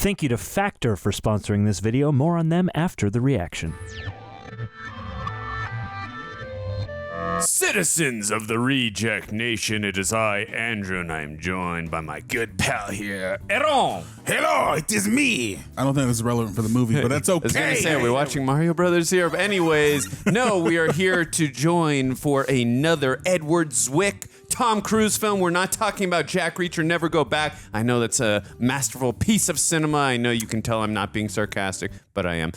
Thank you to Factor for sponsoring this video. More on them after the reaction. Citizens of the Reject Nation, it is I, Andrew, and I'm joined by my good pal here, Aaron. Hello, it is me. I don't think this is relevant for the movie, but that's okay. I was going to say, are we watching Mario Brothers here? But anyways, no, we are here to join for another Edward Zwick Tom Cruise film. We're not talking about Jack Reacher, Never Go Back. I know that's a masterful piece of cinema. I know you can tell I'm not being sarcastic, but I am.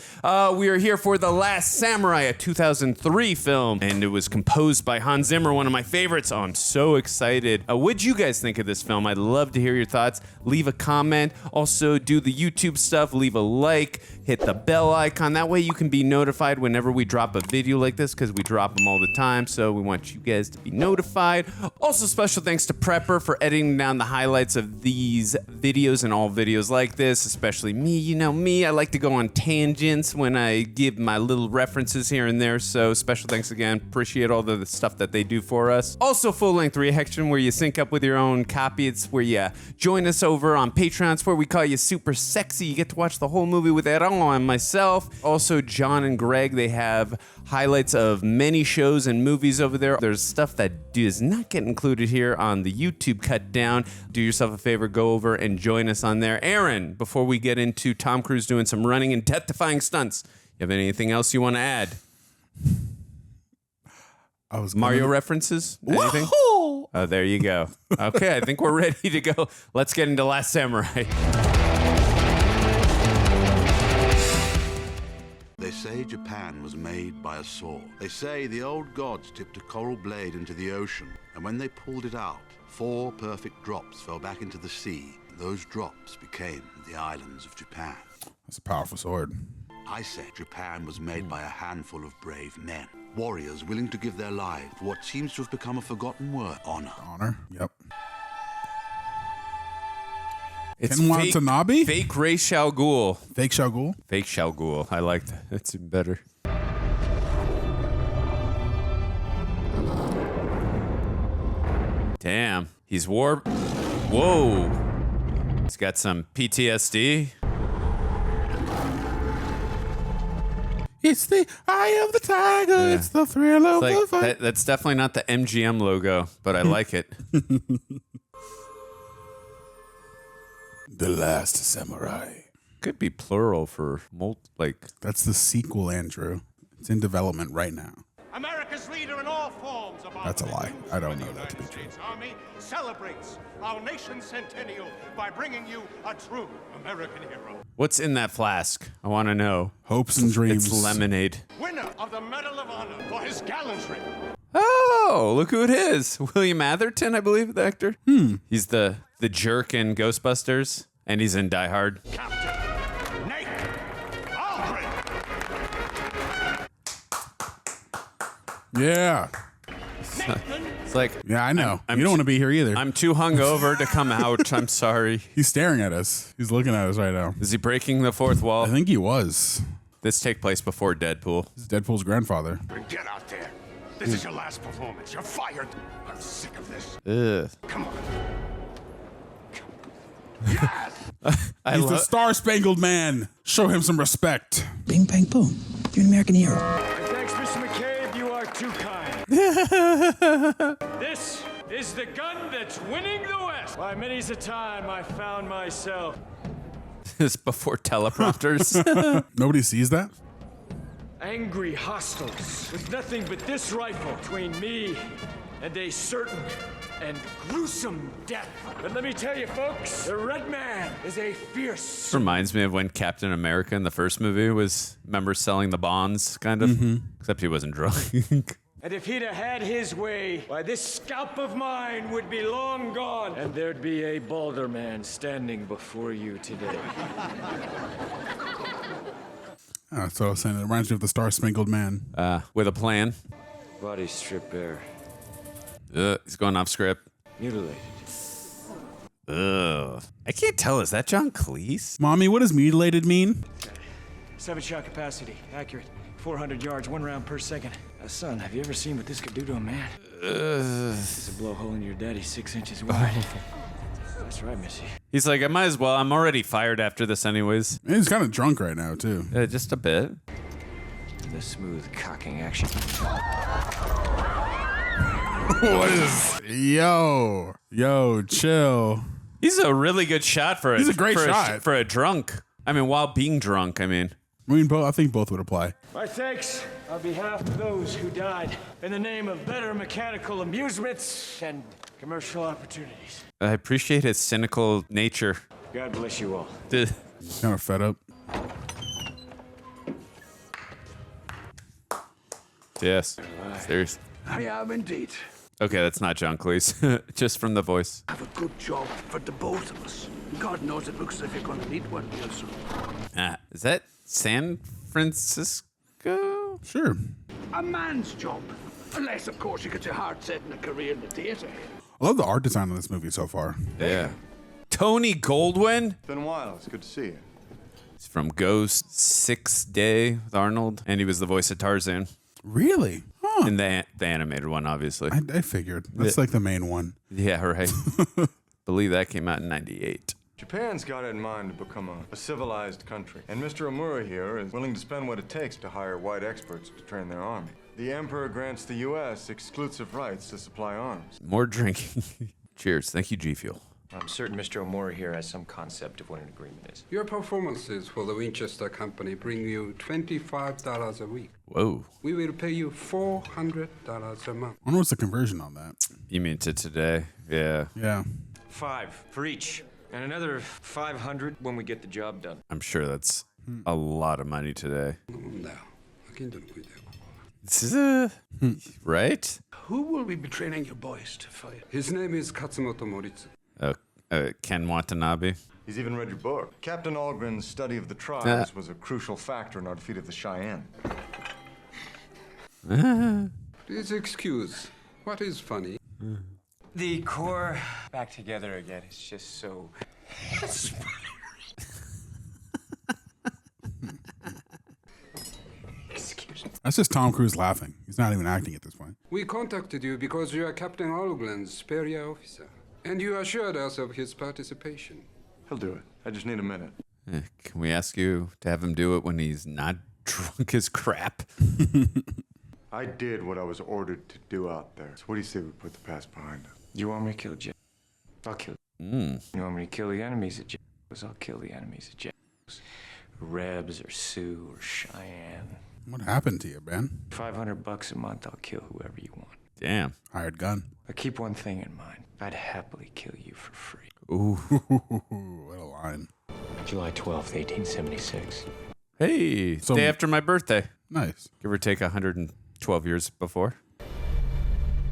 We are here for The Last Samurai, a 2003 film, and it was composed by Hans Zimmer, one of my favorites. Oh, I'm so excited. What'd you guys think of this film? I'd love to hear your thoughts. Leave a comment. Also, do the YouTube stuff. Leave a like. Hit the bell icon. That way you can be notified whenever we drop a video like this, because we drop them all the time, so we want you guys to be notified. Also, special thanks to Prepper for editing down the highlights of these videos and all videos like this, especially me. You know me, I like to go on tangents when I give my little references here and there, so special thanks again. Appreciate all the stuff that they do for us. Also, full-length reaction where you sync up with your own copy. It's where you join us over on Patron. It's where we call you super sexy. You get to watch the whole movie with Aaron and myself. Also, John and Greg, they have highlights of many shows and movies over there. There's stuff that does not get included here on the YouTube cut down. Do yourself a favor, go over and join us on there. Aaron, before we get into Tom Cruise doing some running and death-defying stunts, you have anything else you want to add? Mario references? Anything? Oh, there you go. Okay, I think we're ready to go. Let's get into Last Samurai. They say Japan was made by a sword. They say the old gods tipped a coral blade into the ocean, and when they pulled it out, 4 perfect drops fell back into the sea. Those drops became the islands of Japan. That's a powerful sword. I say Japan was made by a handful of brave men, warriors willing to give their lives for what seems to have become a forgotten word: honor. Honor? Yep. It's Ken Watanabe? Fake Ray Shao Ghul. Fake Shao Ghul? Fake Shao Ghul. I like that. That's even better. Damn. He's warped. Whoa. He's got some PTSD. It's the eye of the tiger. Yeah. It's the thrill of the fight. That's definitely not the MGM logo, but I like it. The Last Samurai. Could be plural for That's the sequel, Andrew. It's in development right now. America's leader in all forms of That's a lie. I don't know that to be true. States Army celebrates our nation's centennial by bringing you a true American hero. What's in that flask? I want to know. Hopes and dreams. It's lemonade. Winner of the Medal of Honor for his gallantry. Oh, look who it is. William Atherton, I believe, the actor. He's the jerk in Ghostbusters, and he's in Die Hard. Captain Nate Aldrich. Yeah. It's like, yeah, I know. You don't want to be here either. I'm too hungover to come out. I'm sorry. He's staring at us. He's looking at us right now. Is he breaking the fourth wall? I think he was. This take place before Deadpool. This is Deadpool's grandfather. Get out there. This is your last performance. You're fired. I'm sick of this. Ugh. Come on. Yes! He's the Star-Spangled Man. Show him some respect. Bing, bang, boom. You're an American hero. Thanks, Mr. McCabe. You are too kind. This is the gun that's winning the West. Why, many's a time I found myself. This is before teleprompters. Nobody sees that? Angry hostiles with nothing but this rifle between me and a certain and gruesome death. But let me tell you, folks, the Red Man is a fierce... Reminds me of when Captain America in the first movie was, remember, selling the bonds, kind of? Except he wasn't drunk. And if he'd have had his way, why, this scalp of mine would be long gone, and there'd be a balder man standing before you today. Oh, so I was saying it reminds me of the Star-Spangled Man. With a plan. Body strip bare. He's going off script. Mutilated. Ugh. I can't tell. Is that John Cleese? Mommy, what does mutilated mean? 7-shot capacity. Accurate. 400 yards, 1 round per second. Son, have you ever seen what this could do to a man? It's a blowhole in your daddy 6 inches wide. That's right, Missy. He's like, I might as well. I'm already fired after this anyways. And he's kind of drunk right now, too. Just a bit. The smooth cocking action. What is... Yo, chill. He's a really good shot for He's a great shot. For a drunk. I mean, while being drunk, I mean. I think both would apply. My thanks on behalf of those who died in the name of better mechanical amusements and commercial opportunities. I appreciate his cynical nature. God bless you all. Kind of fed up. Yes. Seriously. I am indeed. Okay, that's not John Cleese. Just from the voice. Have a good job for the both of us. God knows it looks as if you're going to need one real soon. Is that San Francisco? Sure. A man's job. Unless, of course, you get your heart set in a career in the theater. I love the art design of this movie so far. Yeah. Tony Goldwyn. Been a while. It's good to see you. He's from Ghost, 6 Day with Arnold, and he was the voice of Tarzan. Really? Huh. In the animated one, obviously. I figured. That's like the main one. Yeah, right. Believe that came out in 98. Japan's got it in mind to become a civilized country. And Mr. Omura here is willing to spend what it takes to hire white experts to train their army. The Emperor grants the U.S. exclusive rights to supply arms. More drinking. Cheers. Thank you, G Fuel. I'm certain Mr. Omura here has some concept of what an agreement is. Your performances for the Winchester Company bring you $25 a week. Whoa. We will pay you $400 a month. I wonder what's the conversion on that. You mean to today? Yeah. Yeah. 5 for each, and another 500 when we get the job done. I'm sure that's a lot of money today. This is right? Who will we be training your boys to fight? His name is Katsumoto Moritsu. Ken Watanabe. He's even read your book. Captain Algren's study of the tribes was a crucial factor in our defeat of the Cheyenne. Please excuse. What is funny? The Corps back together again is just so... Excuse me. That's just Tom Cruise laughing. He's not even acting at this point. We contacted you because you are Captain Algren's superior officer. And you assured us of his participation. He'll do it. I just need a minute. Can we ask you to have him do it when he's not drunk as crap? I did what I was ordered to do out there. So what do you say we put the past behind us? You want me to kill Jack? I'll kill You want me to kill the enemies of Jack? I'll kill the enemies of Jack. Rebs or Sioux or Cheyenne. What happened to you, Ben? $500 a month, I'll kill whoever you want. Damn. Hired gun. But keep one thing in mind. I'd happily kill you for free. Ooh. What a line. July 12th, 1876. Hey, day after my birthday. Nice. Give or take 112 years before.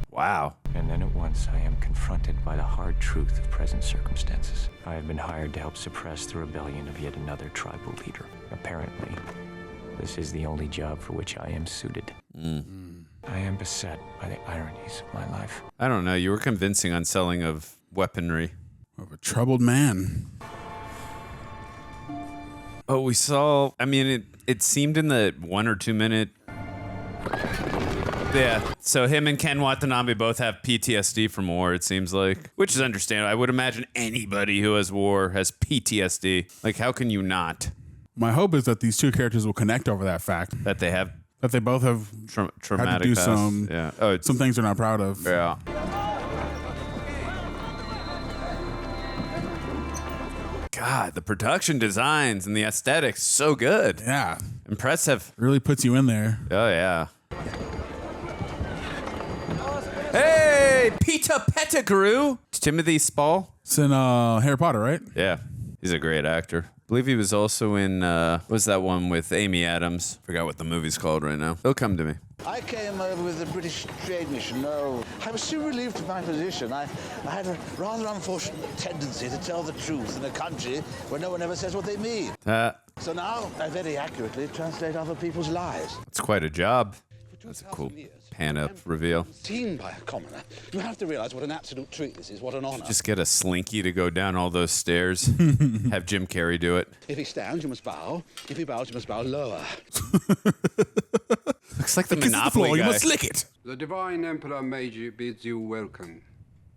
Wow. And then at once I am confronted by the hard truth of present circumstances. I have been hired to help suppress the rebellion of yet another tribal leader. Apparently, this is the only job for which I am suited. I am beset by the ironies of my life. I don't know. You were convincing on selling of weaponry. Of a troubled man. Oh, we saw... I mean, it seemed in the 1 or 2 minute... Yeah, so him and Ken Watanabe both have PTSD from war, it seems like. Which is understandable. I would imagine anybody who has war has PTSD. Like, how can you not? My hope is that these two characters will connect over that fact. That they have... That they both have traumatic had to do past. some things they're not proud of. Yeah. God, the production designs and the aesthetics, so good. Yeah. Impressive. It really puts you in there. Oh, yeah. Hey, Peter Pettigrew. Timothy Spall. It's in Harry Potter, right? Yeah. He's a great actor. I believe he was also in, what was that one with Amy Adams? Forgot what the movie's called right now. He'll come to me. I came over with the British trade mission. No, I was so relieved of my position. I had a rather unfortunate tendency to tell the truth in a country where no one ever says what they mean. So now I very accurately translate other people's lies. It's quite a job. That's a cool pan-up reveal. Seen by a commoner, you have to realize what an absolute treat this is, what an honor. Just get a slinky to go down all those stairs. Have Jim Carrey do it. If he stands, you must bow. If he bows, you must bow lower. Looks like the Monopoly guy. You must lick it. The Divine Emperor Meiji bids you welcome.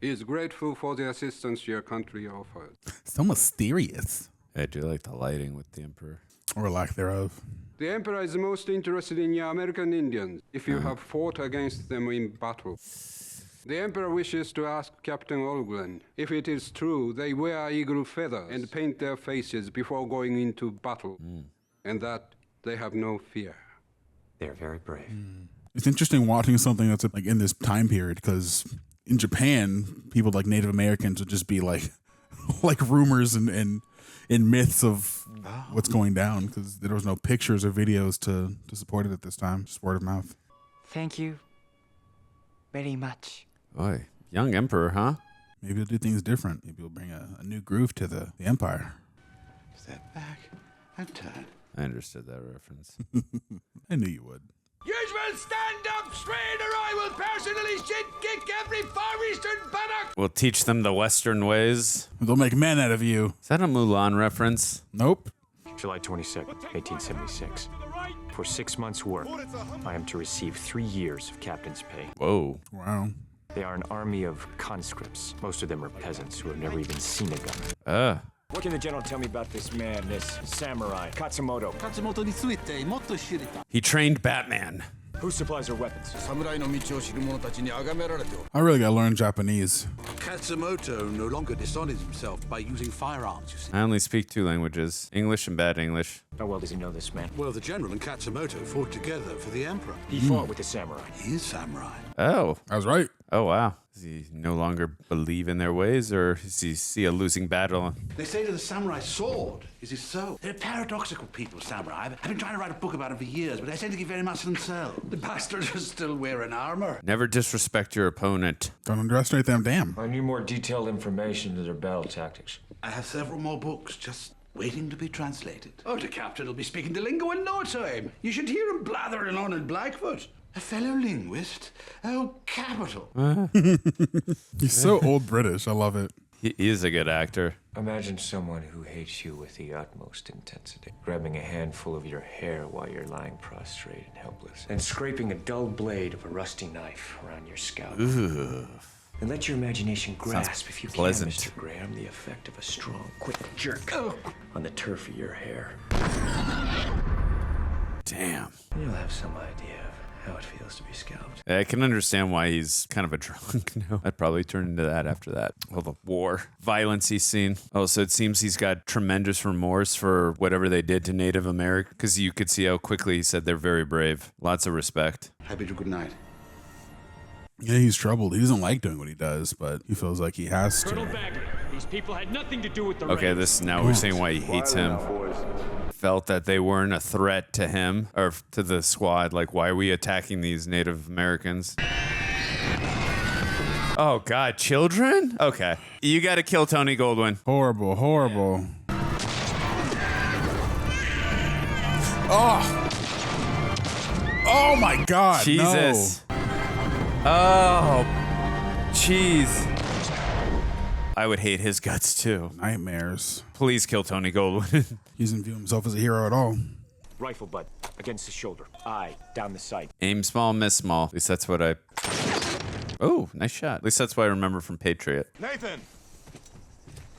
He is grateful for the assistance your country offered. So mysterious. I do like the lighting with the Emperor. Or lack thereof. The Emperor is most interested in your American Indians, if you have fought against them in battle. The Emperor wishes to ask Captain Goldwyn if it is true they wear eagle feathers and paint their faces before going into battle, and that they have no fear. They're very brave. It's interesting watching something that's like in this time period, because in Japan, people like Native Americans would just be like rumors and myths of what's going down, because there was no pictures or videos to support it at this time. Just word of mouth. Thank you very much. Boy, young Emperor, huh? Maybe he'll do things different. Maybe he'll bring a new groove to the Empire. Step back and turn. I understood that reference. I knew you would. You will stand up straight, or I will personally shit-kick every Far Eastern buttock! We'll teach them the Western ways. They'll make men out of you. Is that a Mulan reference? Nope. July 22nd, 1876. For 6 months' work, I am to receive 3 years of captain's pay. Whoa. Wow. They are an army of conscripts. Most of them are peasants who have never even seen a gun. What can the general tell me about this man, this samurai, Katsumoto? He trained Batman. Who supplies our weapons? I really gotta learn Japanese. Katsumoto no longer dishonors himself by using firearms, you see. I only speak 2 languages, English and bad English. How well does he know this man? Well, the general and Katsumoto fought together for the emperor. He fought with the samurai. He is samurai. Oh. I was right. Oh, wow. Does he no longer believe in their ways, or does he see a losing battle? They say that the samurai's sword is his soul. They're paradoxical people, samurai. I've been trying to write a book about them for years, but they seem to give very much to themselves. The bastards are still wearing armor. Never disrespect your opponent. Don't underestimate them, damn. I need more detailed information to their battle tactics. I have several more books just waiting to be translated. Oh, the captain will be speaking the lingo in no time. You should hear him blathering on in Blackfoot. A fellow linguist? Oh, capital. He's so old British. I love it. He is a good actor. Imagine someone who hates you with the utmost intensity, grabbing a handful of your hair while you're lying prostrate and helpless, and scraping a dull blade of a rusty knife around your scalp. Ugh. And let your imagination grasp, Sounds if you pleasant. can, Mr. Graham, the effect of a strong, quick jerk on the turf of your hair. Damn. You'll have some idea of how it feels to be scalped. I can understand why he's kind of a drunk now. I'd probably turn into that after that. Well, the war, violence he's seen. Oh, so it seems he's got tremendous remorse for whatever they did to Native Americans, because you could see how quickly he said they're very brave. Lots of respect. I bid you good night. Yeah, he's troubled. He doesn't like doing what he does, but he feels like he has Colonel to. Bagley, these people had nothing to do with the Okay, raid. this now we're saying why he hates him. Felt that they weren't a threat to him or to the squad. Like, why are we attacking these Native Americans? Oh, God, children? Okay. You got to kill Tony Goldwyn. Horrible, horrible. Oh! Oh, my God. Jesus. Oh, jeez. I would hate his guts, too. Nightmares. Please kill Tony Goldwyn. He doesn't view himself as a hero at all. Rifle butt against the shoulder. Eye down the sight. Aim small, miss small. At least that's what I... Oh, nice shot. At least that's what I remember from Patriot. Nathan!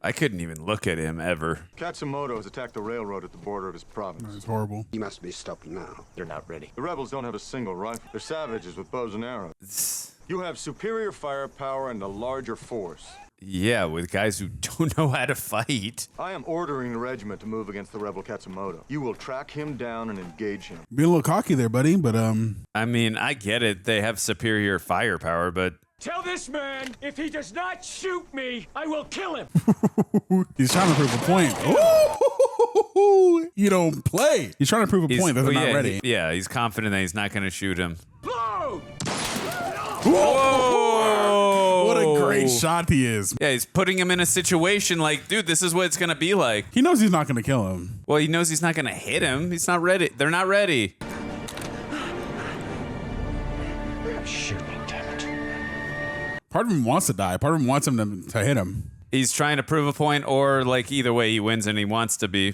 I couldn't even look at him ever. Katsumoto has attacked the railroad at the border of his province. That's horrible. He must be stopped now. They're not ready. The rebels don't have a single rifle. They're savages with bows and arrows. You have superior firepower and a larger force. Yeah, with guys who don't know how to fight. I am ordering the regiment to move against the rebel Katsumoto. You will track him down and engage him. Being a little cocky there, buddy, but I mean, I get it. They have superior firepower, but... Tell this man, if he does not shoot me, I will kill him. He's trying to prove a point. Ooh, you don't play. He's trying to prove a point that they're not ready. He's confident that he's not going to shoot him. Load! Whoa! What a great shot he is. Yeah, he's putting him in a situation like, dude, this is what it's going to be like. He knows he's not going to kill him. Well, he knows he's not going to hit him. He's not ready. They're not ready. Shoot me, damn it. Part of him wants to die. Part of him wants him to hit him. He's trying to prove a point, or like either way, he wins and he wants to be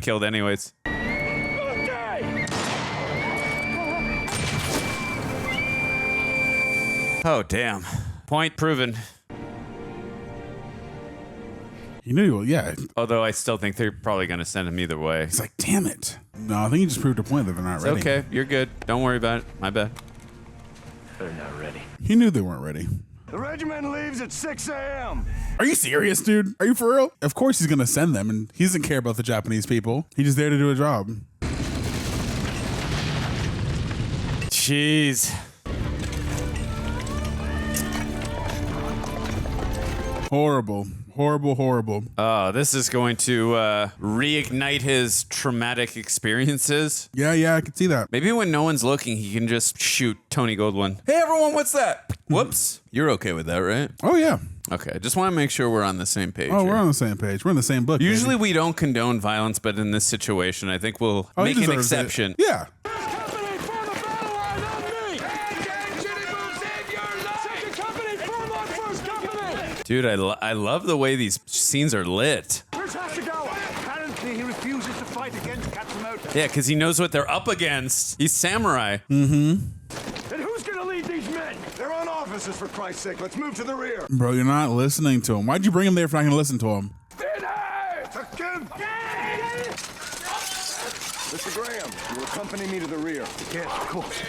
killed anyways. Oh, damn. Point proven. He knew, yeah. Although I still think they're probably going to send him either way. He's like, damn it. No, I think he just proved a point that they're not ready. Okay, you're good. Don't worry about it. My bad. They're not ready. He knew they weren't ready. The regiment leaves at 6 a.m. Are you serious, dude? Are you for real? Of course he's going to send them, and he doesn't care about the Japanese people. He's just there to do a job. Jeez. Horrible. Horrible. Oh, this is going to reignite his traumatic experiences. Yeah, I can see that. Maybe when no one's looking, he can just shoot Tony Goldwyn. Hey, everyone, what's that? Whoops. You're okay with that, right? Oh, yeah. Okay, I just want to make sure we're on the same page. Oh, here. we're on the same page. We're in the same book. Usually baby. we don't condone violence, but in this situation, I think we'll make an exception. It. Yeah. Dude, I love the way these scenes are lit. Apparently he refuses to fight against Katsumoto. Yeah, because he knows what they're up against. He's samurai. Mm-hmm. And who's gonna lead these men? They're on officers, for Christ's sake. Let's move to the rear. Bro, you're not listening to him. Why'd you bring him there if you're not going to listen to him? Mr. Graham, you accompany me to the rear. Yes, of course.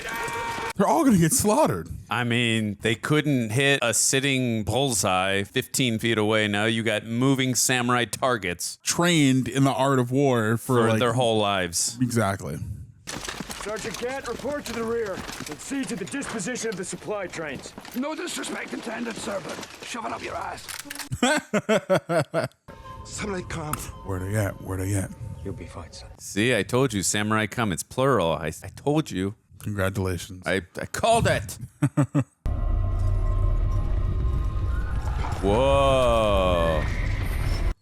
They're all going to get slaughtered. I mean, they couldn't hit a sitting bullseye 15 feet away. Now you got moving samurai targets. Trained in the art of war for like, their whole lives. Exactly. Sergeant Gant, report to the rear and see to the disposition of the supply trains. No disrespect intended, sir, but shove it up your ass. Samurai come. Where they at? Where they at? You'll be fine, son. See, I told you, samurai come. It's plural. I told you. Congratulations. I called it. Whoa.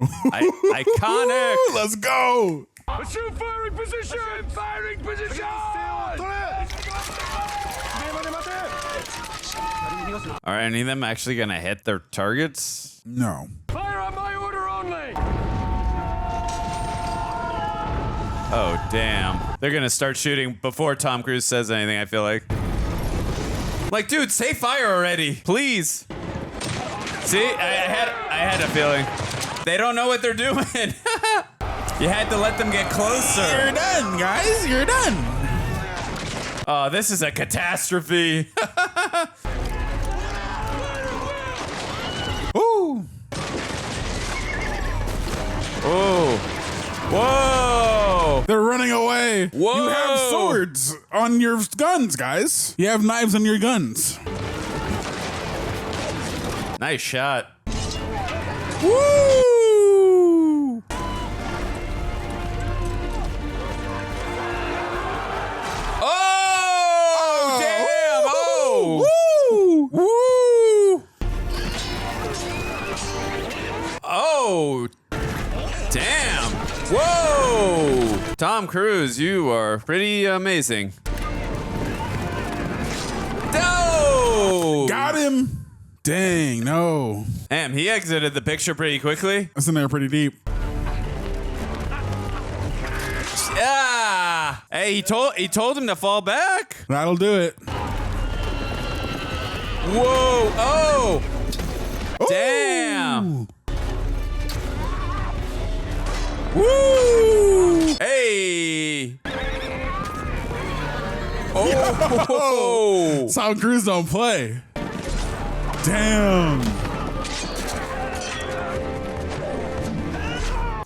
Iconic. Let's go. Assume firing position! Firing position! Are any of them actually going to hit their targets? No. Fire on my order only! Oh, damn. They're going to start shooting before Tom Cruise says anything, I feel like. Like, dude, say fire already, please. See, I had a feeling. They don't know what they're doing. You had to let them get closer. You're done, guys. You're done. Oh, this is a catastrophe. Ooh. Oh. Whoa. They're running away. Whoa. You have swords on your guns, guys. You have knives on your guns. Nice shot. Woo! Oh, damn. Oh. Woo! Oh. Damn. Whoa. Tom Cruise, you are pretty amazing. No. Got him. Dang, no. Damn, he exited the picture pretty quickly. That's in there pretty deep. Yeah. Hey, he told him to fall back. That'll do it. Whoa. Oh. Ooh. Damn. Woo. Hey. Oh. Tom Cruise don't play. Damn.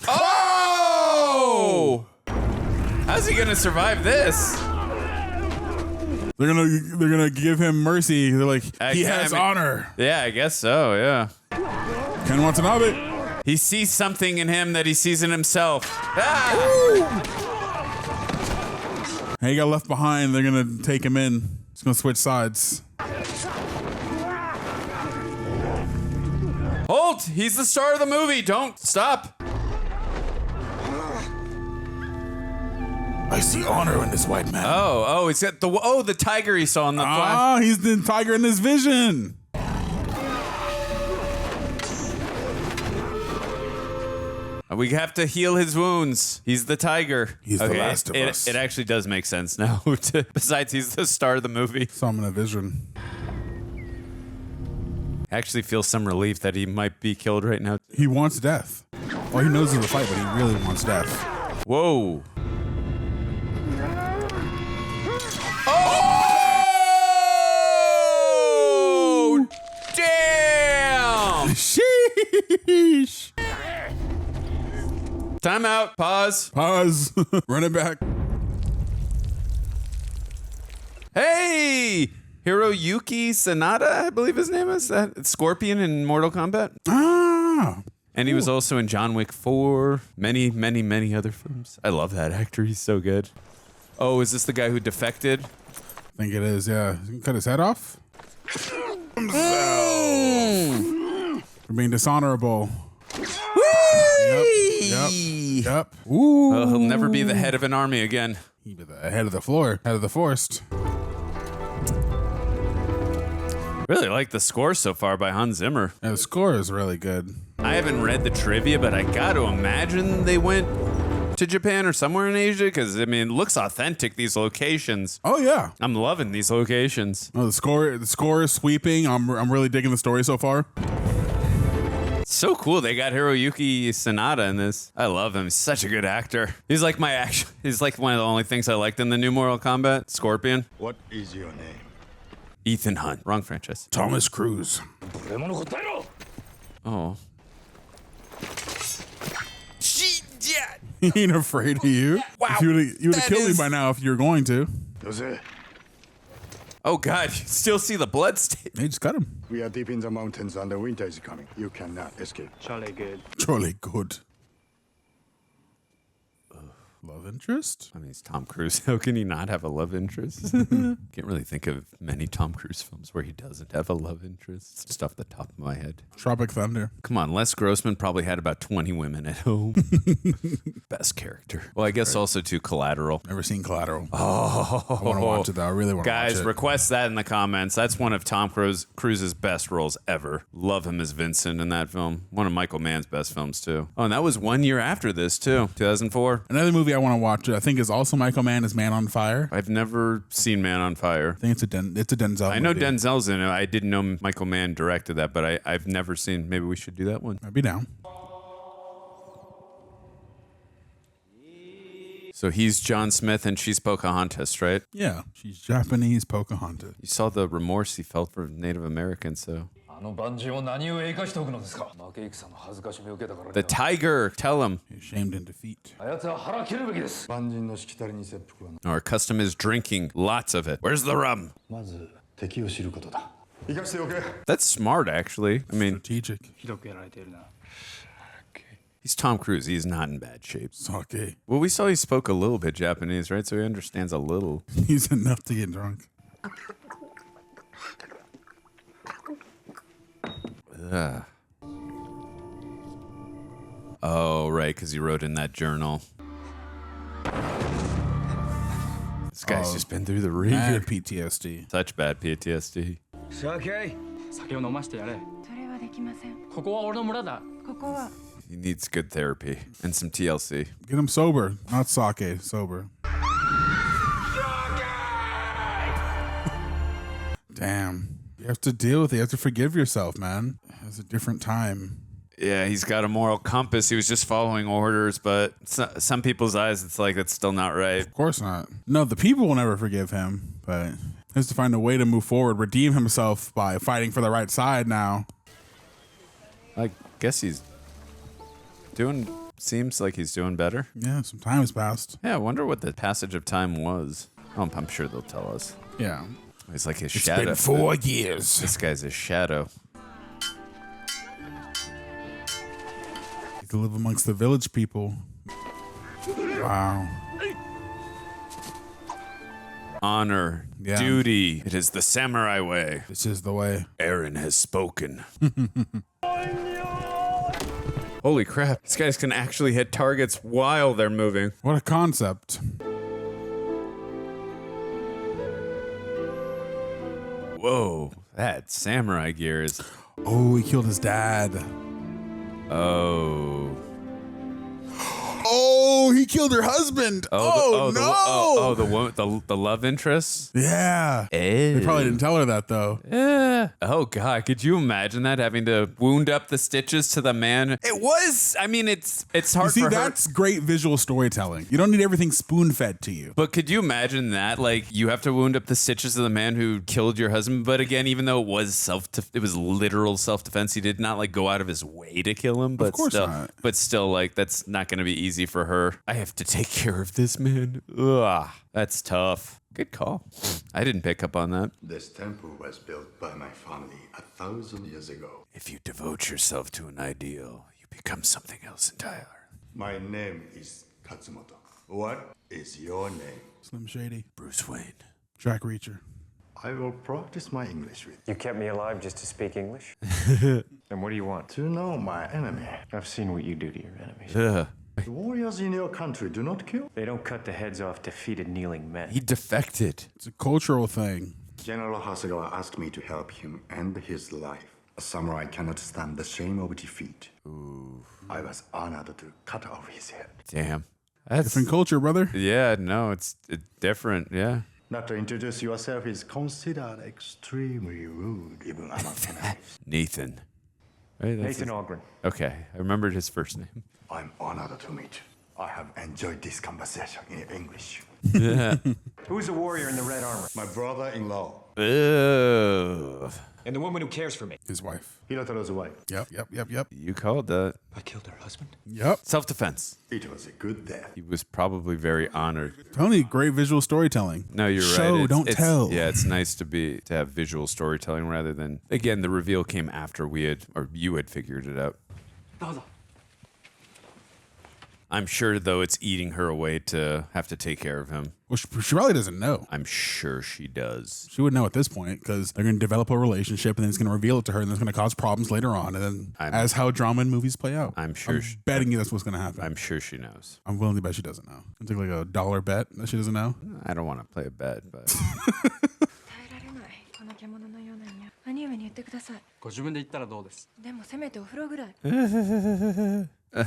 Oh. How's he gonna survive this? They're gonna give him mercy. They're like, he has honor. Yeah, I guess so. Yeah. Ken Watanabe. He sees something in him that he sees in himself. Ah! Hey, he got left behind. They're gonna take him in. He's gonna switch sides. Halt! He's the star of the movie. Don't stop. I see honor in this white man. Oh, he's got the tiger he saw in the flash. Ah, he's the tiger in his vision. We have to heal his wounds. He's the tiger. He's the last of us. It actually does make sense now. Besides, he's the star of the movie. Saw him in a vision. I actually feel some relief that he might be killed right now. He wants death. All he knows is the fight, but he really wants death. Whoa. Oh! Damn! Sheesh. Time out. Pause. Pause. Run it back. Hey! Hiroyuki Sanada, I believe his name is. That Scorpion in Mortal Kombat. Ah. And he was also in John Wick 4, many, many, many other films. I love that actor. He's so good. Oh, is this the guy who defected? I think it is, yeah. You can cut his head off. For being dishonorable. Yep. Ooh. Well, he'll never be the head of an army again. He'll be the head of the floor, head of the forest. Really like the score so far by Hans Zimmer. Yeah, the score is really good. I haven't read the trivia, but I got to imagine they went to Japan or somewhere in Asia because, I mean, it looks authentic, these locations. Oh, yeah. I'm loving these locations. Oh, the score is sweeping. I'm really digging the story so far. So cool. They got Hiroyuki Sanada in this. I love him. He's such a good actor. He's like he's like one of the only things I liked in the new Mortal Kombat. Scorpion. What is your name? Ethan Hunt. Wrong franchise. Thomas Cruise. Oh. He ain't afraid of you. Wow. You would have killed me by now if you were going to. Oh, God. You still see the blood stain. They just cut him. We are deep in the mountains and the winter is coming. You cannot escape. Charlie good. Charlie good. Love interest? I mean, it's Tom Cruise. How can he not have a love interest? Can't really think of many Tom Cruise films where he doesn't have a love interest. Just off the top of my head. Tropic Thunder. Come on, Les Grossman probably had about 20 women at home. Best character. Well, I guess also too Collateral. Never seen Collateral. Oh, I want to watch it though. I really want to watch it. Guys, request that in the comments. That's one of Tom Cruise's best roles ever. Love him as Vincent in that film. One of Michael Mann's best films too. Oh, and that was 1 year after this too, 2004. Another movie I want to watch, I think, is also Michael Mann, is Man on Fire. I've never seen Man on Fire. I think it's a Denzel. I know movie. Denzel's in it. I didn't know Michael Mann directed that, but I've never seen. Maybe we should do that one. I'd be down. So he's John Smith and she's Pocahontas, right? Yeah, she's Japanese Pocahontas. You saw the remorse he felt for Native Americans, so. The tiger, tell him. Shamed in defeat. Our custom is drinking, lots of it. Where's the rum? That's smart, actually. I mean, strategic. He's Tom Cruise. He's not in bad shape. Okay. Well, we saw he spoke a little bit Japanese, right? So he understands a little. He's enough to get drunk. Ugh. Oh, right, because he wrote in that journal. This guy's just been through the ringer. Bad PTSD. Such bad PTSD. He needs good therapy and some TLC. Get him sober, not sake, sober. Damn. You have to deal with it. You have to forgive yourself, man. It's a different time. Yeah, he's got a moral compass. He was just following orders, but some people's eyes, it's like that's still not right. Of course not. No, the people will never forgive him, but he has to find a way to move forward, redeem himself by fighting for the right side now. I guess he's seems like he's doing better. Yeah, some time has passed. Yeah, I wonder what the passage of time was. Oh, I'm sure they'll tell us. Yeah. He's like his It's shadow. been 4 years. This guy's his shadow. To live amongst the village people. Wow. Honor, duty. It is the samurai way. This is the way. Aaron has spoken. Holy crap. These guys can actually hit targets while they're moving. What a concept. Whoa. That samurai gear is... Oh, he killed his dad. Oh. Oh Oh, he killed her husband. No. The love interest. Yeah. They probably didn't tell her that though. Yeah. Oh God, could you imagine that, having to wound up the stitches to the man? It was. I mean, it's hard. See, for that's great visual storytelling. You don't need everything spoon fed to you. But could you imagine that? Like, you have to wound up the stitches of the man who killed your husband. But again, even though it was literal self-defense, he did not like go out of his way to kill him. But of course still, not. But still, like, that's not going to be easy for her. I have to take care of this man. Ugh, that's tough. Good call. I didn't pick up on that. This temple was built by my family 1,000 years ago. If you devote yourself to an ideal, you become something else entirely. My name is Katsumoto. What is your name? Slim Shady. Bruce Wayne. Jack Reacher. I will practice my English with You kept me alive just to speak English? And what do you want? to know my enemy. I've seen what you do to your enemies. Ugh. The warriors in your country do not kill. They don't cut the heads off defeated kneeling men. He defected. It's a cultural thing. General Hasegawa asked me to help him end his life. A samurai cannot stand the shame of defeat. Ooh. I was honored to cut off his head. Damn. That's Different culture, brother. Yeah, no, it's different. Yeah. Not to introduce yourself is considered extremely rude, even among enemies. Nathan. Right, that's Nathan Ogren. Okay, I remembered his first name. I'm honored to meet you. I have enjoyed this conversation in English. Yeah. Who's the warrior in the red armor? My brother-in-law. Ugh. And the woman who cares for me? His wife. Hirotaro's wife. Yep. You called that. I killed her husband? Yep. Self-defense. It was a good death. He was probably very honored. Tony, great visual storytelling. No, you're right. Show, don't tell. Yeah, it's nice to have visual storytelling rather than, again, the reveal came after you had figured it out. I'm sure, though, it's eating her away to have to take care of him. Well, she probably doesn't know. I'm sure she does. She would know at this point because they're going to develop a relationship and then it's going to reveal it to her and it's going to cause problems later on. And then as how drama and movies play out. I'm sure. I'm betting you that's what's going to happen. I'm sure she knows. I'm willing to bet she doesn't know. I'll take like a $1 bet that she doesn't know. I don't want to play a bet, but...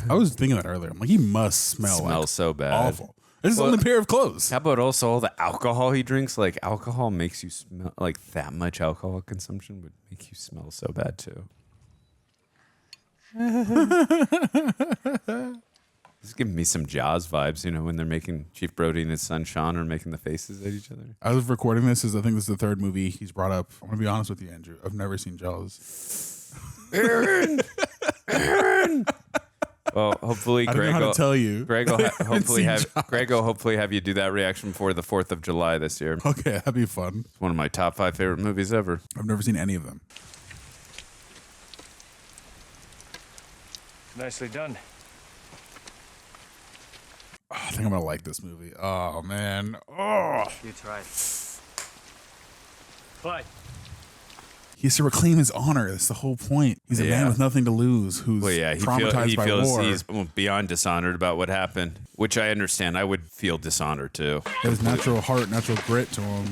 I was thinking that earlier. I'm like, he must smell like so bad. Awful. This is the only pair of clothes. How about also all the alcohol he drinks? Like, alcohol makes you smell, like, that much alcohol consumption would make you smell so bad, too. This is giving me some Jaws vibes, when they're making Chief Brody and his son Sean are making the faces at each other. I was recording this. I think this is the third movie he's brought up. I'm going to be honest with you, Andrew. I've never seen Jaws. Aaron! Well, hopefully, I don't know how to tell you. Greg will hopefully have you do that reaction before the 4th of July this year. Okay, that'd be fun. It's one of my top 5 favorite movies ever. I've never seen any of them. Nicely done. Oh, I think I'm gonna like this movie. Oh man. Oh. You tried. Clyde. He has to reclaim his honor. That's the whole point. He's a man with nothing to lose who's traumatized by war. He's beyond dishonored about what happened, which I understand. I would feel dishonored too. There's natural heart, natural grit to him.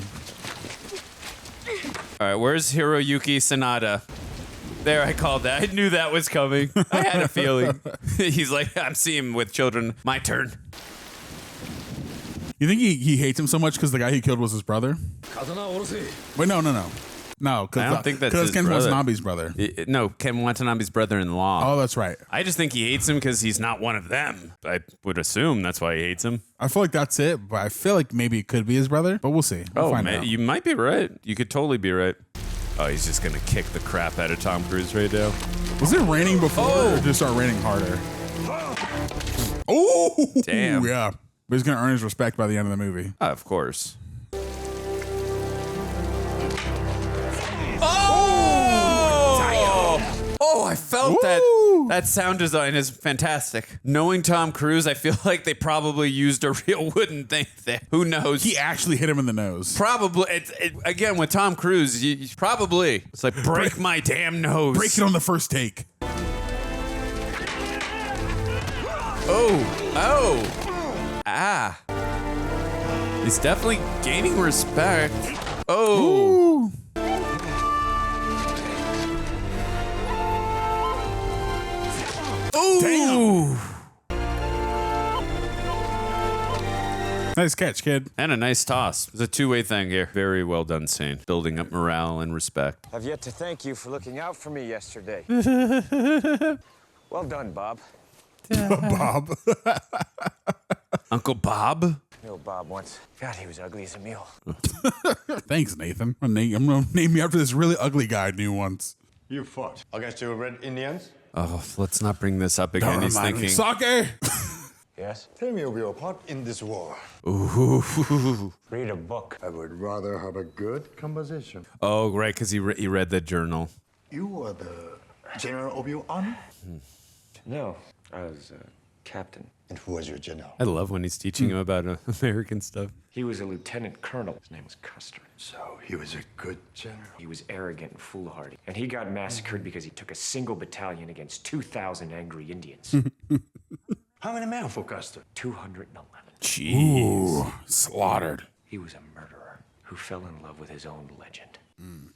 All right, where's Hiroyuki Sanada? There, I called that. I knew that was coming. I had a feeling. He's like, I'm seeing him with children. My turn. You think he hates him so much because the guy he killed was his brother? Wait, no. No, I don't think that's his Ken brother. Watanabe's brother. No, Ken Watanabe's brother-in-law. Oh, that's right. I just think he hates him because he's not one of them. I would assume that's why he hates him. I feel like that's it, but I feel like maybe it could be his brother, but we'll see. We'll find out. You might be right. You could totally be right. Oh, he's just going to kick the crap out of Tom Cruise right now. Was it raining before or just start raining harder? Oh! Damn. Yeah. But he's going to earn his respect by the end of the movie. Of course. Oh, I felt that. That sound design is fantastic. Knowing Tom Cruise, I feel like they probably used a real wooden thing there. Who knows? He actually hit him in the nose. Probably. Again, with Tom Cruise, probably. It's like, break my damn nose. Break it on the first take. Oh. Ah. He's definitely gaining respect. Oh. Ooh. Ooh. Damn. Nice catch, kid. And a nice toss. It's a two-way thing here. Very well done scene. Building up morale and respect. I've yet to thank you for looking out for me yesterday. Well done, Bob. Bob. Uncle Bob? Knew Bob once. God, he was ugly as a mule. Thanks, Nathan. I'm gonna name you after this really ugly guy I knew once. You fought against the Red Indians? Oh, let's not bring this up again. Don't He's remind me. thinking. Sake! Yes. Tell me of your part in this war. Ooh. Read a book. I would rather have a good conversation. Oh, right, because he read the journal. You are the general of your army? No, I was a captain. And who was your general? I love when he's teaching him about American stuff. He was a lieutenant colonel. His name was Custer. So he was a good general. He was arrogant and foolhardy. And he got massacred because he took a single battalion against 2,000 angry Indians. How many men for Custer? 211. Jeez. Ooh, slaughtered. He was a murderer who fell in love with his own legend.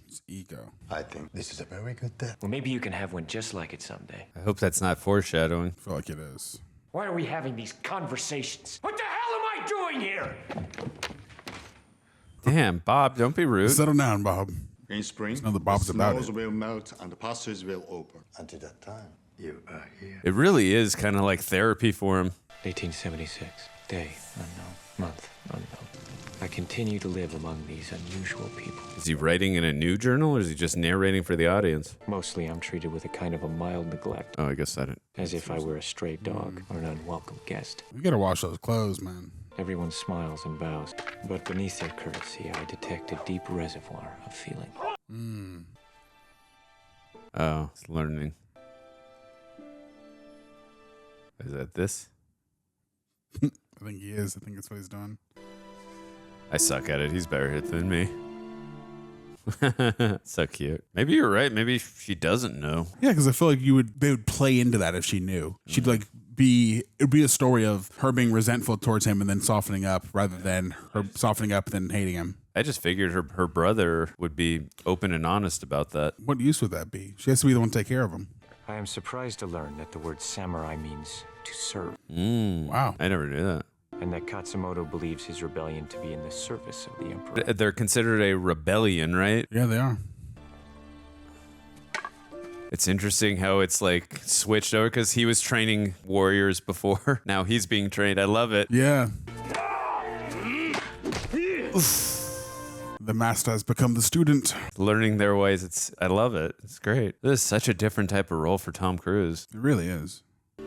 His ego. I think this is a very good death. Well, maybe you can have one just like it someday. I hope that's not foreshadowing. I feel like it is. Why are we having these conversations? What the hell am I doing here? Damn, Bob, don't be rude. Settle down, Bob. In spring, None of the Bob's the about snows it. will melt and the passages will open. Until that time, you are here. It really is kind of like therapy for him. 1876. Day unknown. Month unknown. I continue to live among these unusual people. Is he writing in a new journal or is he just narrating for the audience? Mostly I'm treated with a kind of a mild neglect. Oh, I guess I didn't. As if I were a stray dog or an unwelcome guest. We gotta wash those clothes, man. Everyone smiles and bows, but beneath their courtesy I detect a deep reservoir of feeling. Oh, it's learning. Is that this? I think he is. I think that's what he's doing. I suck at it. He's better at it than me. So cute. Maybe you're right. Maybe she doesn't know. Yeah, because I feel like they would play into that if she knew. She'd like it'd be a story of her being resentful towards him and then softening up rather than her softening up and then hating him. I just figured her brother would be open and honest about that. What use would that be? She has to be the one to take care of him. I am surprised to learn that the word samurai means to serve. Wow. I never knew that. And that Katsumoto believes his rebellion to be in the service of the emperor. They're considered a rebellion, right? Yeah, they are. It's interesting how it's like switched over because he was training warriors before. Now he's being trained. I love it. Yeah. The master has become the student. Learning their ways. I love it. It's great. This is such a different type of role for Tom Cruise. It really is. Do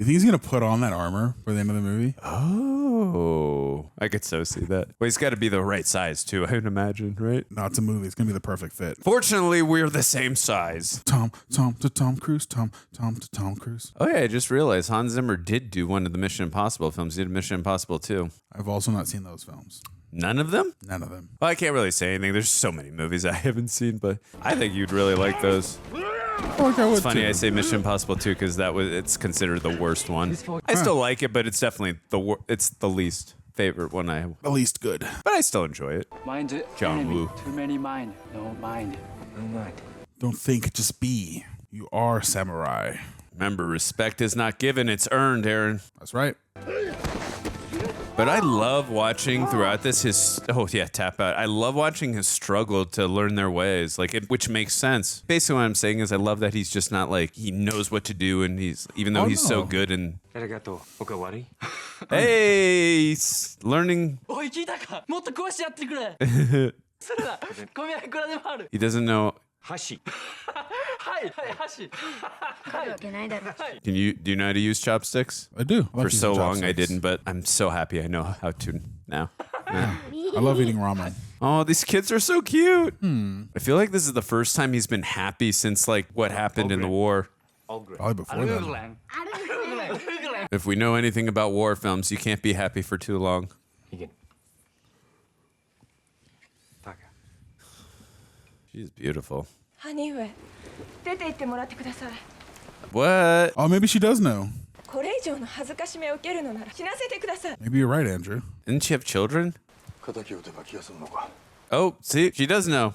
you think he's going to put on that armor for the end of the movie? Oh, I could so see that. Well, he's got to be the right size too, I would imagine, right? No, it's a movie. It's going to be the perfect fit. Fortunately, we're the same size. Tom to Tom Cruise. Tom to Tom Cruise. Oh yeah, I just realized Hans Zimmer did do one of the Mission Impossible films. He did Mission Impossible 2. I've also not seen those films. None of them? None of them. Well, I can't really say anything. There's so many movies I haven't seen, but I think you'd really like those. It's funny I say Mission Impossible 2 because it's considered the worst one. I still like it, but it's definitely it's the least favorite one I have. The least good. But I still enjoy it. Mind John enemy. Woo. Too many mind. No mind. No mind. Don't think, just be. You are samurai. Remember, respect is not given, it's earned, Aaron. That's right. But I love watching throughout this tap out. I love watching his struggle to learn their ways, which makes sense. Basically, what I'm saying is I love that he's just not like he knows what to do, and he's so good and. Arigato. Okawari. Hey, learning. He doesn't know. Hashi. Do you know how to use chopsticks? I do. For so long I didn't, but I'm so happy I know how to now. Yeah. I love eating ramen. Oh, these kids are so cute. I feel like this is the first time he's been happy since like what happened in the war. Probably before that. If we know anything about war films, you can't be happy for too long. She's beautiful. What? Oh, maybe she does know. Maybe you're right, Andrew. Didn't she have children? Oh, see, she does know.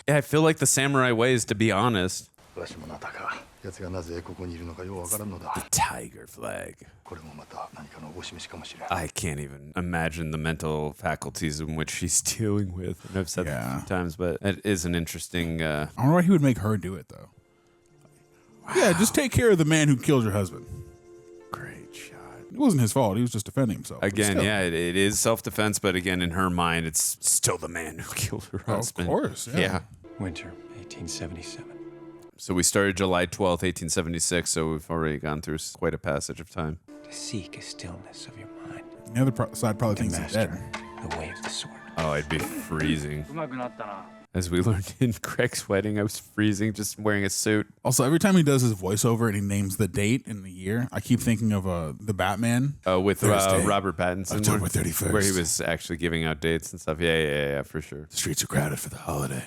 Yeah, I feel like the samurai way is to be honest. The tiger flag. I can't even imagine the mental faculties in which she's dealing with. And I've said that a few times, but it is an interesting... I wonder why he would make her do it, though. Wow. Yeah, just take care of the man who killed your husband. Great shot. It wasn't his fault. He was just defending himself. Again, yeah, it is self-defense, but again, in her mind, it's still the man who killed her husband. Of course, yeah. Winter, 1877. So we started July 12th, 1876, so we've already gone through quite a passage of time. To seek a stillness of your mind. The other side probably thinks he's dead. The way of the sword. Oh, I'd be freezing. As we learned in Craig's wedding, I was freezing just wearing a suit. Also, every time he does his voiceover and he names the date and the year, I keep thinking of the Batman. With Robert Pattinson. October 31st. Where he was actually giving out dates and stuff. Yeah, for sure. The streets are crowded for the holiday.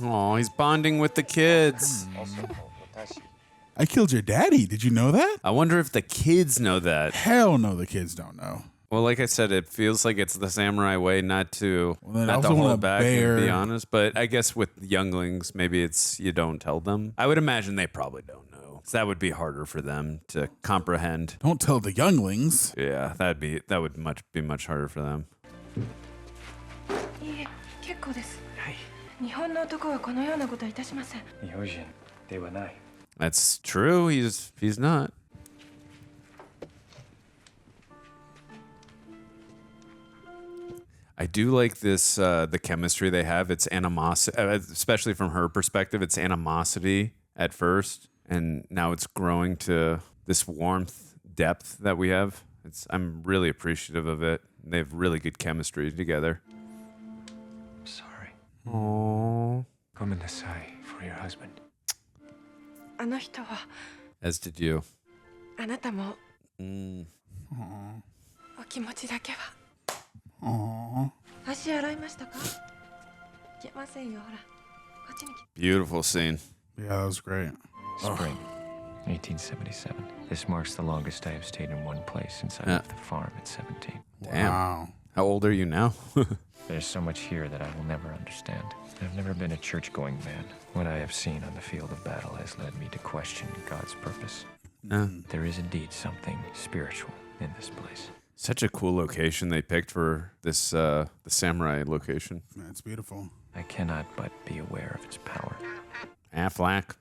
Oh, he's bonding with the kids. I killed your daddy. Did you know that? I wonder if the kids know that. Hell no, the kids don't know. Well, like I said, it feels like it's the samurai way not to also hold back and be honest. But I guess with younglings, maybe it's you don't tell them. I would imagine they probably don't know. So that would be harder for them to comprehend. Don't tell the younglings. Yeah, that would be much harder for them. That's true. He's not. I do like this, the chemistry they have. It's animosity, especially from her perspective. It's animosity at first, and now it's growing to this warmth, depth that we have. I'm really appreciative of it. They have really good chemistry together. Sorry. Aww. Gomenasai for your husband. As did you. Beautiful scene. Yeah, that was great. Spring, 1877. This marks the longest I have stayed in one place since I left the farm at 17. Damn. Wow. How old are you now? There's so much here that I will never understand. I've never been a church-going man. What I have seen on the field of battle has led me to question God's purpose. There is indeed something spiritual in this place. Such a cool location they picked for this, the samurai location. Yeah, it's beautiful. I cannot but be aware of its power. Aflac.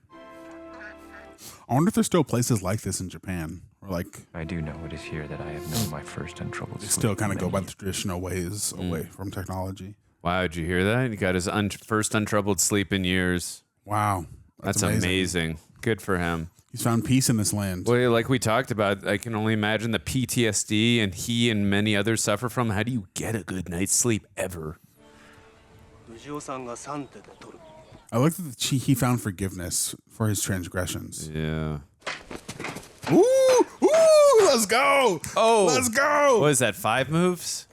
I wonder if there's still places like this in Japan. Or like I do know it is here that I have known my first untroubled sleep. They still kind of go by the traditional ways away from technology. Wow, did you hear that? He got his first untroubled sleep in years. Wow. That's amazing. Good for him. He's found peace in this land. Well, like we talked about, I can only imagine the PTSD and he and many others suffer from. How do you get a good night's sleep ever? I like that he found forgiveness for his transgressions. Yeah. Ooh, let's go. Oh, let's go. What is that, 5 moves?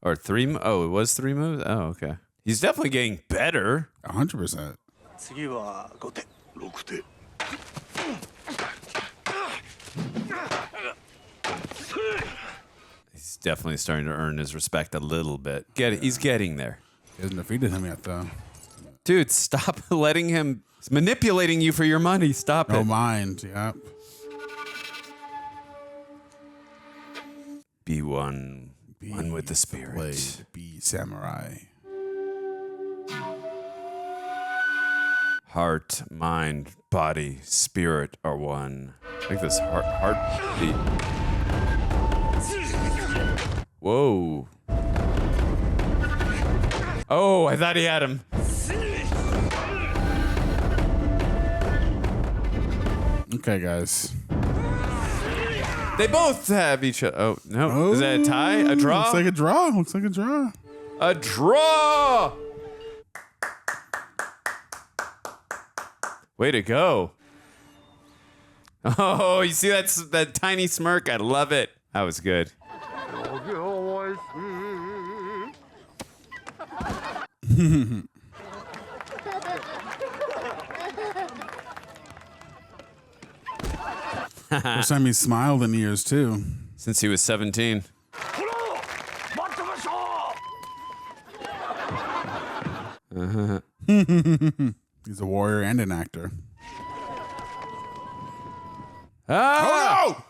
Or 3? Oh, it was 3 moves? Oh, okay. He's definitely getting better. 100%. He's definitely starting to earn his respect a little bit. He's getting there. He hasn't defeated him yet, though. Dude, stop letting him... He's manipulating you for your money. Stop it. No mind, yep. Be one with the spirit. Blade, be samurai. Heart, mind, body, spirit are one. Like this heartbeat. Whoa. Oh, I thought he had him. Okay, guys. They both have each other. Oh, no. Oh, is that a tie? A draw? Looks like a draw. Looks like a draw. A draw! Way to go. Oh, you see that tiny smirk? I love it. That was good. First time he smiled in years, too. Since he was 17. and an actor. Ah!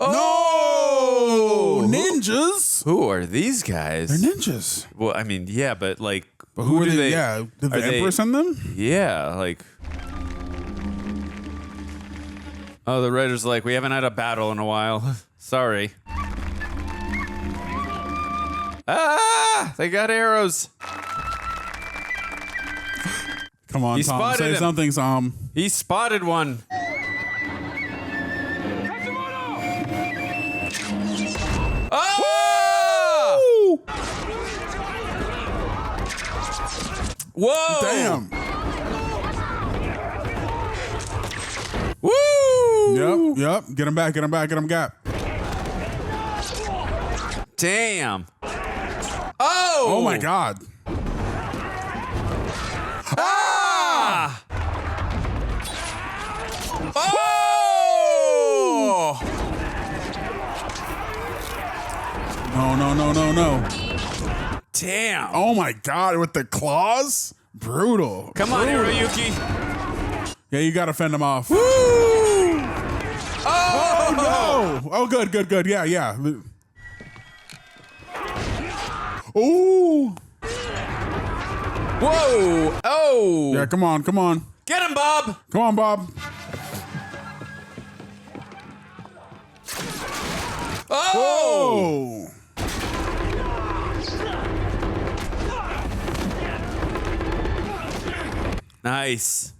Oh, no! Ninjas? Who are these guys? They're ninjas. Well, I mean, yeah, but like, But who do did they? Yeah, did the are they- Emperor send them? Yeah, like. Oh, the writer's like, we haven't had a battle in a while. Sorry. Ah! They got arrows. Come on, He Tom. spotted Say him. something, Tom. He spotted one. Oh! Whoa! Damn. Woo! Yep. Get him back. Get him back. Get him back. Damn. Oh! Oh my God. Ah! Oh! No. Damn. Oh my God, with the claws? Brutal. Come on, Brutal. Hiroyuki. Yeah, you gotta fend him off. Woo! Oh no! Oh, good. Yeah. Ooh. Whoa! Oh! Yeah, come on. Get him, Bob! Come on, Bob. Oh! Oh! Nice.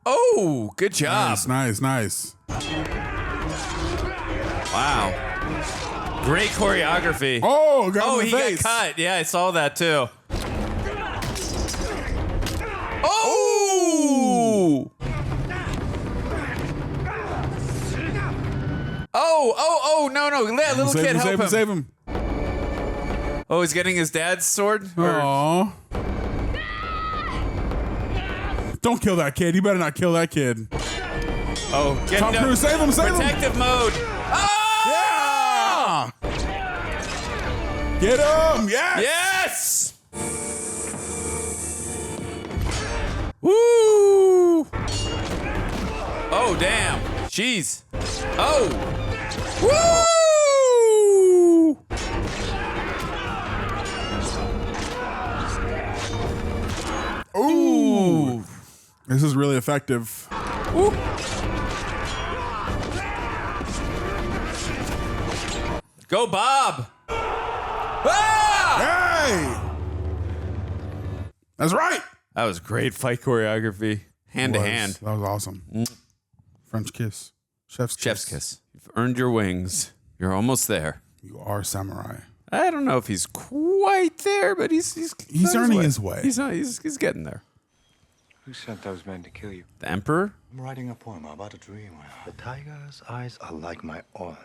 Oh, good job. Nice. Wow. Great choreography. Oh, got him in he the face. got cut. Yeah, I saw that too. Oh! Oh, no. Let little kid help him. Save him. Oh, he's getting his dad's sword? Aww. Don't kill that kid. You better not kill that kid. Oh, get Tom Cruise, save him. Protective mode. Oh! Yeah! Get him! Yes! Woo! Oh, damn. Jeez. Oh! Woo! Ooh! This is really effective. Woo! Go, Bob! Ah! Hey! That's right! That was great fight choreography. Hand to hand. That was awesome. French kiss. Chef's kiss. You've earned your wings. You're almost there. You are samurai. I don't know if he's quite there, but he's earning his way. He's getting there. Who sent those men to kill you? The Emperor? I'm writing a poem about a dream. The tiger's eyes are like my own.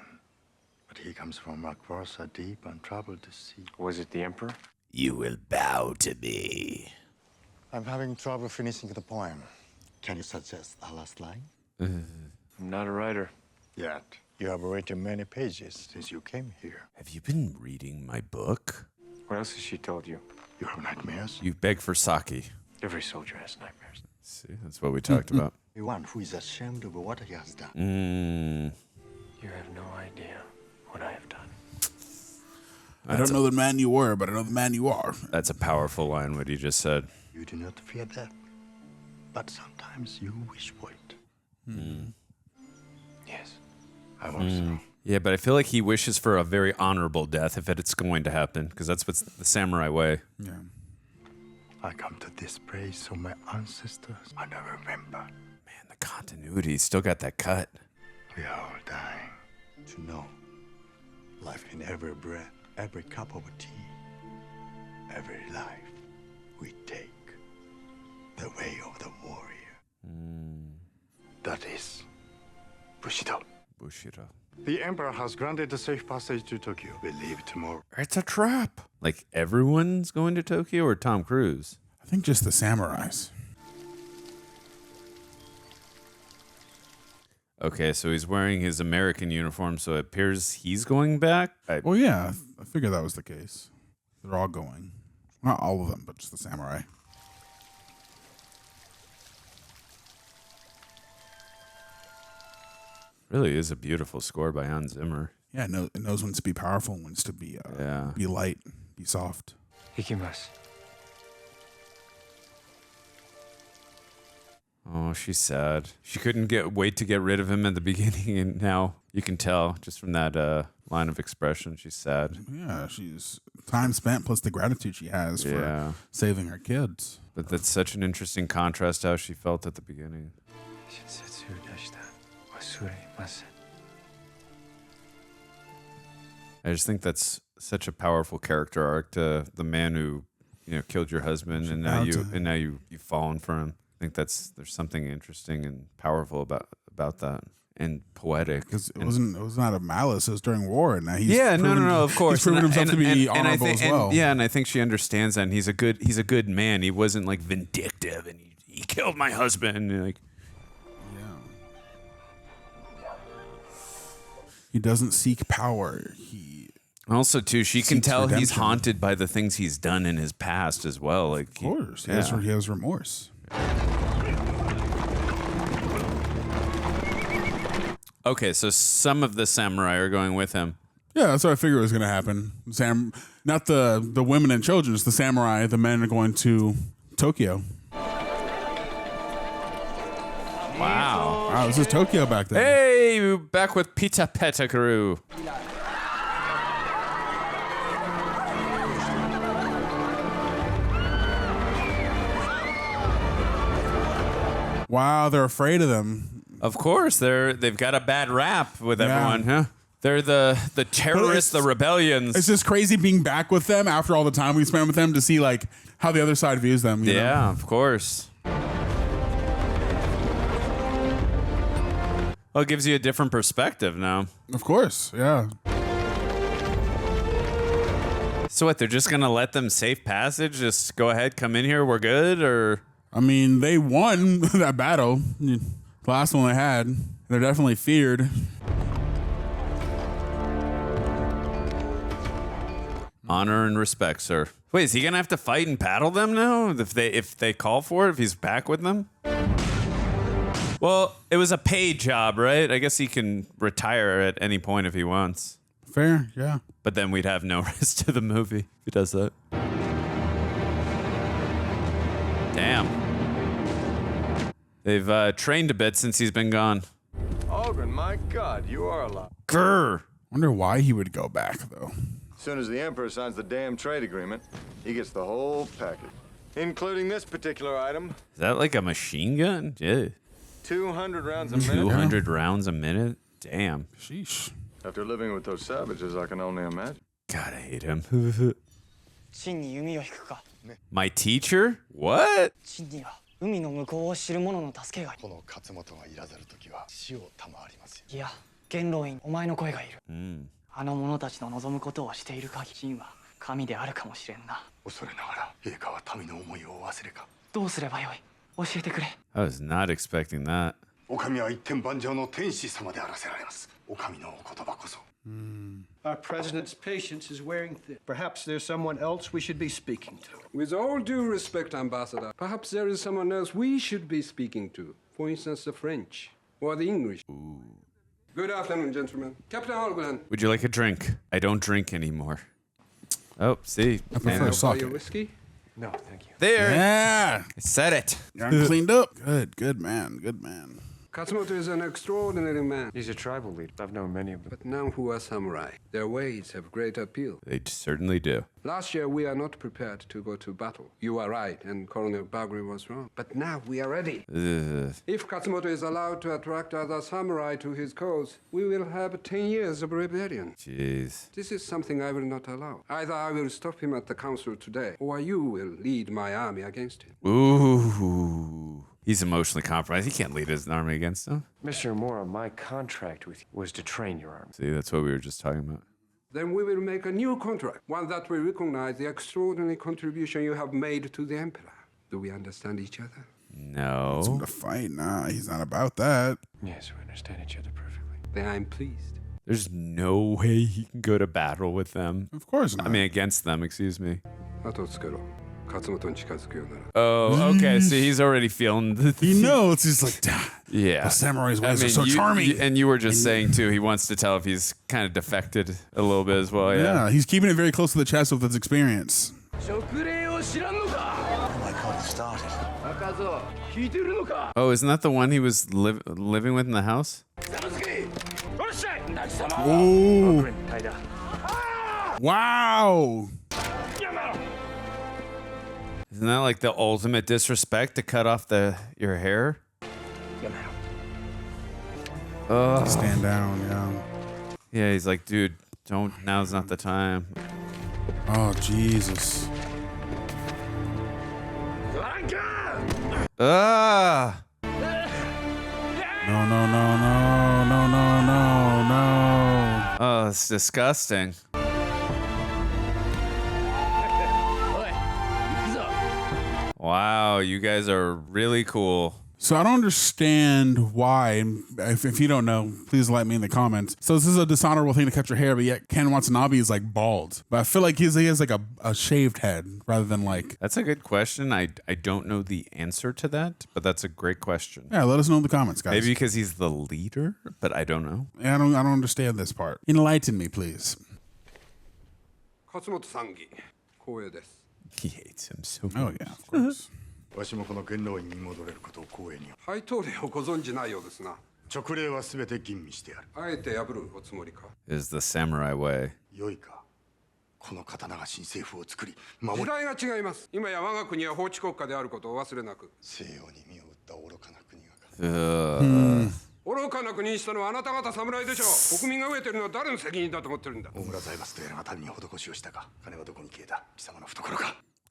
But he comes from across a deep and troubled sea. Was it the Emperor? You will bow to me. I'm having trouble finishing the poem. Can you suggest a last line? I'm not a writer. Yet. You have written many pages since you came here. Have you been reading my book? What else has she told you? You have nightmares? You beg for sake. Every soldier has nightmares. See, that's what we talked about. One who is ashamed of what he has done. You have no idea what I have done. I don't know the man you were, but I know the man you are. That's a powerful line, what you just said. You do not fear death, but sometimes you wish for it. Yes. I also. Yeah, but I feel like he wishes for a very honorable death if it's going to happen, because that's what's the samurai way. Yeah. I come to this place of my ancestors. I never remember. Man, the continuity still got that cut. We are all dying. To know life in every breath, every cup of tea, every life we take, the way of the warrior. That is Bushido. Bushido. The Emperor has granted a safe passage to Tokyo. We leave tomorrow. It's a trap. Like everyone's going to Tokyo or Tom Cruise? I think just the samurais. Okay, so he's wearing his American uniform, so it appears he's going back. Well, yeah, I figured that was the case. They're all going. Not all of them, but just the samurai. Really is a beautiful score by Hans Zimmer. Yeah, it knows when to be powerful and when to be light, be soft. Ikimasu. Oh, she's sad. She couldn't wait to get rid of him at the beginning, and now you can tell just from that line of expression, she's sad. Yeah, she's time spent plus the gratitude she has for saving her kids. But that's such an interesting contrast to how she felt at the beginning. I just think that's such a powerful character arc to the man who, killed your husband, and now you've fallen for him. I think there's something interesting and powerful about that, and poetic. Because it was not a malice. It was during war, and now he's no, of course, he's proven himself to be honorable as well. And I think she understands that. And he's a good man. He wasn't like vindictive, and he killed my husband. And like, he doesn't seek power. Also, too, she can tell redemption. He's haunted by the things he's done in his past as well. Like, of course, he has remorse. Okay, so some of the samurai are going with him. Yeah, that's what I figured was going to happen. Not the women and children, it's the samurai. The men are going to Tokyo. Wow, this is Tokyo back then. Hey, back with Pita Pettigrew. Wow, they're afraid of them. Of course, they've got a bad rap with everyone, huh? They're the terrorists, the rebellions. It's just crazy being back with them after all the time we spent with them to see like how the other side views them. You know? Of course. Well, it gives you a different perspective now. Of course, yeah. So what? They're just gonna let them safe passage? Just go ahead, come in here. We're good, or? I mean, they won that battle. The last one they had. They're definitely feared. Honor and respect, sir. Wait, is he gonna have to fight and battle them now? If they call for it, if he's back with them? Well, it was a paid job, right? I guess he can retire at any point if he wants. Fair, yeah. But then we'd have no rest to the movie if he does that. Damn. They've trained a bit since he's been gone. Aldrin, my God, you are alive. Grr. Wonder why he would go back, though. As soon as the Emperor signs the damn trade agreement, he gets the whole package, including this particular item. Is that like a machine gun? Yeah. 200 rounds a minute. 200 rounds a minute? Damn. Sheesh. After living with those savages, I can only imagine. God, I hate him. My teacher? What? I was not expecting that. Our president's patience is wearing thin. Perhaps there's someone else we should be speaking to. With all due respect, Ambassador, perhaps there is someone else we should be speaking to. For instance, the French or the English. Ooh. Good afternoon, gentlemen. Captain Goldwyn. Would you like a drink? I don't drink anymore. Oh, see. I prefer sake. Whiskey? No, thank you. There. Yeah. I said it. You're cleaned up. Good man. Good man. Katsumoto is an extraordinary man. He's a tribal leader. I've known many of them. But none who are samurai. Their ways have great appeal. They certainly do. Last year, we are not prepared to go to battle. You are right, and Colonel Bagri was wrong. But now we are ready. If Katsumoto is allowed to attract other samurai to his cause, we will have 10 years of rebellion. Jeez. This is something I will not allow. Either I will stop him at the council today, or you will lead my army against him. Ooh. He's emotionally compromised. He can't lead his army against him. Mr. Amora, my contract with you was to train your army. See, that's what we were just talking about. Then we will make a new contract, one that will recognize the extraordinary contribution you have made to the Emperor. Do we understand each other? No. It's him to fight. Nah, he's not about that. Yes, we understand each other perfectly. Then I'm pleased. There's no way he can go to battle with them. Of course not. I mean, against them, excuse me. Oh, okay. So he's already feeling. He knows. He's like, yeah. The samurai's ways are so charming. And you were just saying too. He wants to tell if he's kind of defected a little bit as well. Yeah. He's keeping it very close to the chest with his experience. Oh my God, it started. Oh, isn't that the one he was living with in the house? Oh. Wow. Isn't that like the ultimate disrespect to cut off your hair? Stand down, yeah. Yeah, he's like, dude, don't. Now's not the time. Oh, Jesus. Ah! No. Oh, it's disgusting. Wow, you guys are really cool. So I don't understand why. If you don't know, please let me in the comments. So this is a dishonorable thing to cut your hair, but yet Ken Watanabe is like bald. But I feel like he has like a shaved head rather than like. That's a good question. I don't know the answer to that, but that's a great question. Yeah, let us know in the comments, guys. Maybe because he's the leader, but I don't know. Yeah, I don't understand this part. Enlighten me, please. He hates him so much. Oh yeah, of course. Is the samurai way.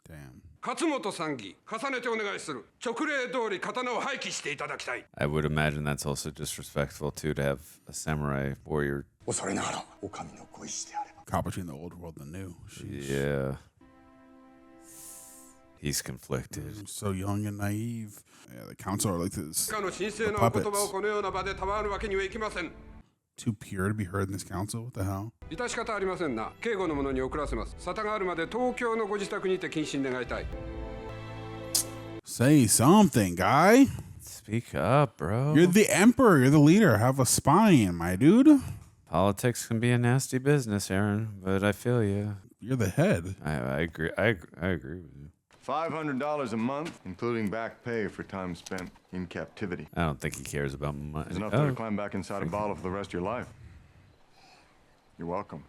Damn. I would imagine that's also disrespectful too, to have a samurai warrior. Caught between the old world and the new. Sheesh. Yeah. He's conflicted. So young and naive. Yeah, the council are like this. The puppets. Too pure to be heard in this council? What the hell? Say something, guy. Speak up, bro. You're the emperor. You're the leader. Have a spine, my dude. Politics can be a nasty business, Aaron, but I feel you. You're the head. I agree. I agree with you. $500 a month, including back pay for time spent in captivity. I don't think he cares about money. There's enough there to climb back inside a bottle for the rest of your life. You're welcome.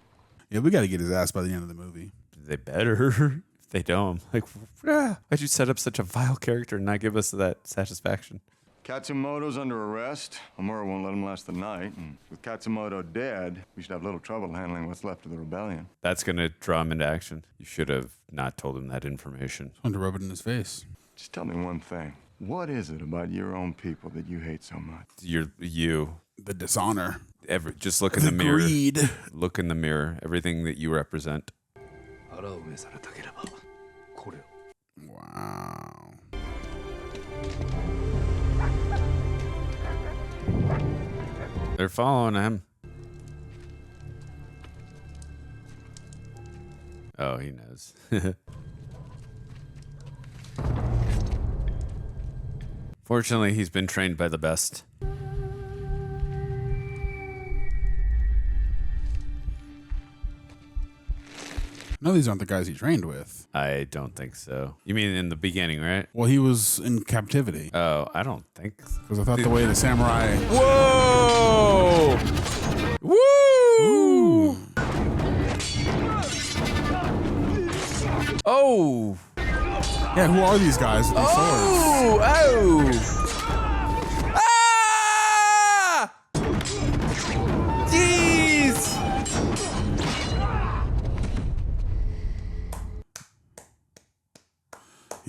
Yeah, we got to get his ass by the end of the movie. They better. If they don't, like, why'd you set up such a vile character and not give us that satisfaction? Katsumoto's under arrest. Omura won't let him last the night. And with Katsumoto dead, we should have little trouble handling what's left of the rebellion. That's going to draw him into action. You should have not told him that information. Time to rub it in his face. Just tell me one thing. What is it about your own people that you hate so much? You. The dishonor. Just look in the mirror. Greed. Look in the mirror. Everything that you represent. Wow. They're following him. Oh, he knows. Fortunately, he's been trained by the best. No, these aren't the guys he trained with. I don't think so. You mean in the beginning, right? Well, he was in captivity. Oh, I don't think so. Because I thought the way the samurai... Whoa! Woo! Oh! Yeah, who are these guys with these swords? Ah! Jeez!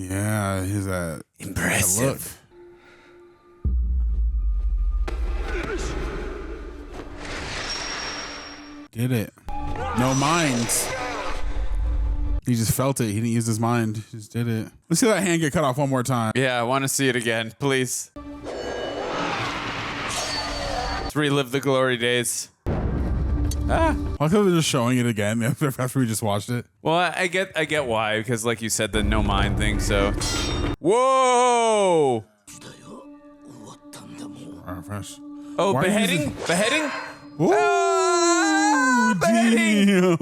Yeah, he's that impressive. Did it. No minds. He just felt it. He didn't use his mind. He just did it. Let's see that hand get cut off one more time. Yeah, I want to see it again, please. Let's relive the glory days. Why couldn't they just showing it again after we just watched it? Well, I get why, because like you said, the no mind thing. So, whoa! Oh, Why beheading? Beheading? Ooh, beheading! damn.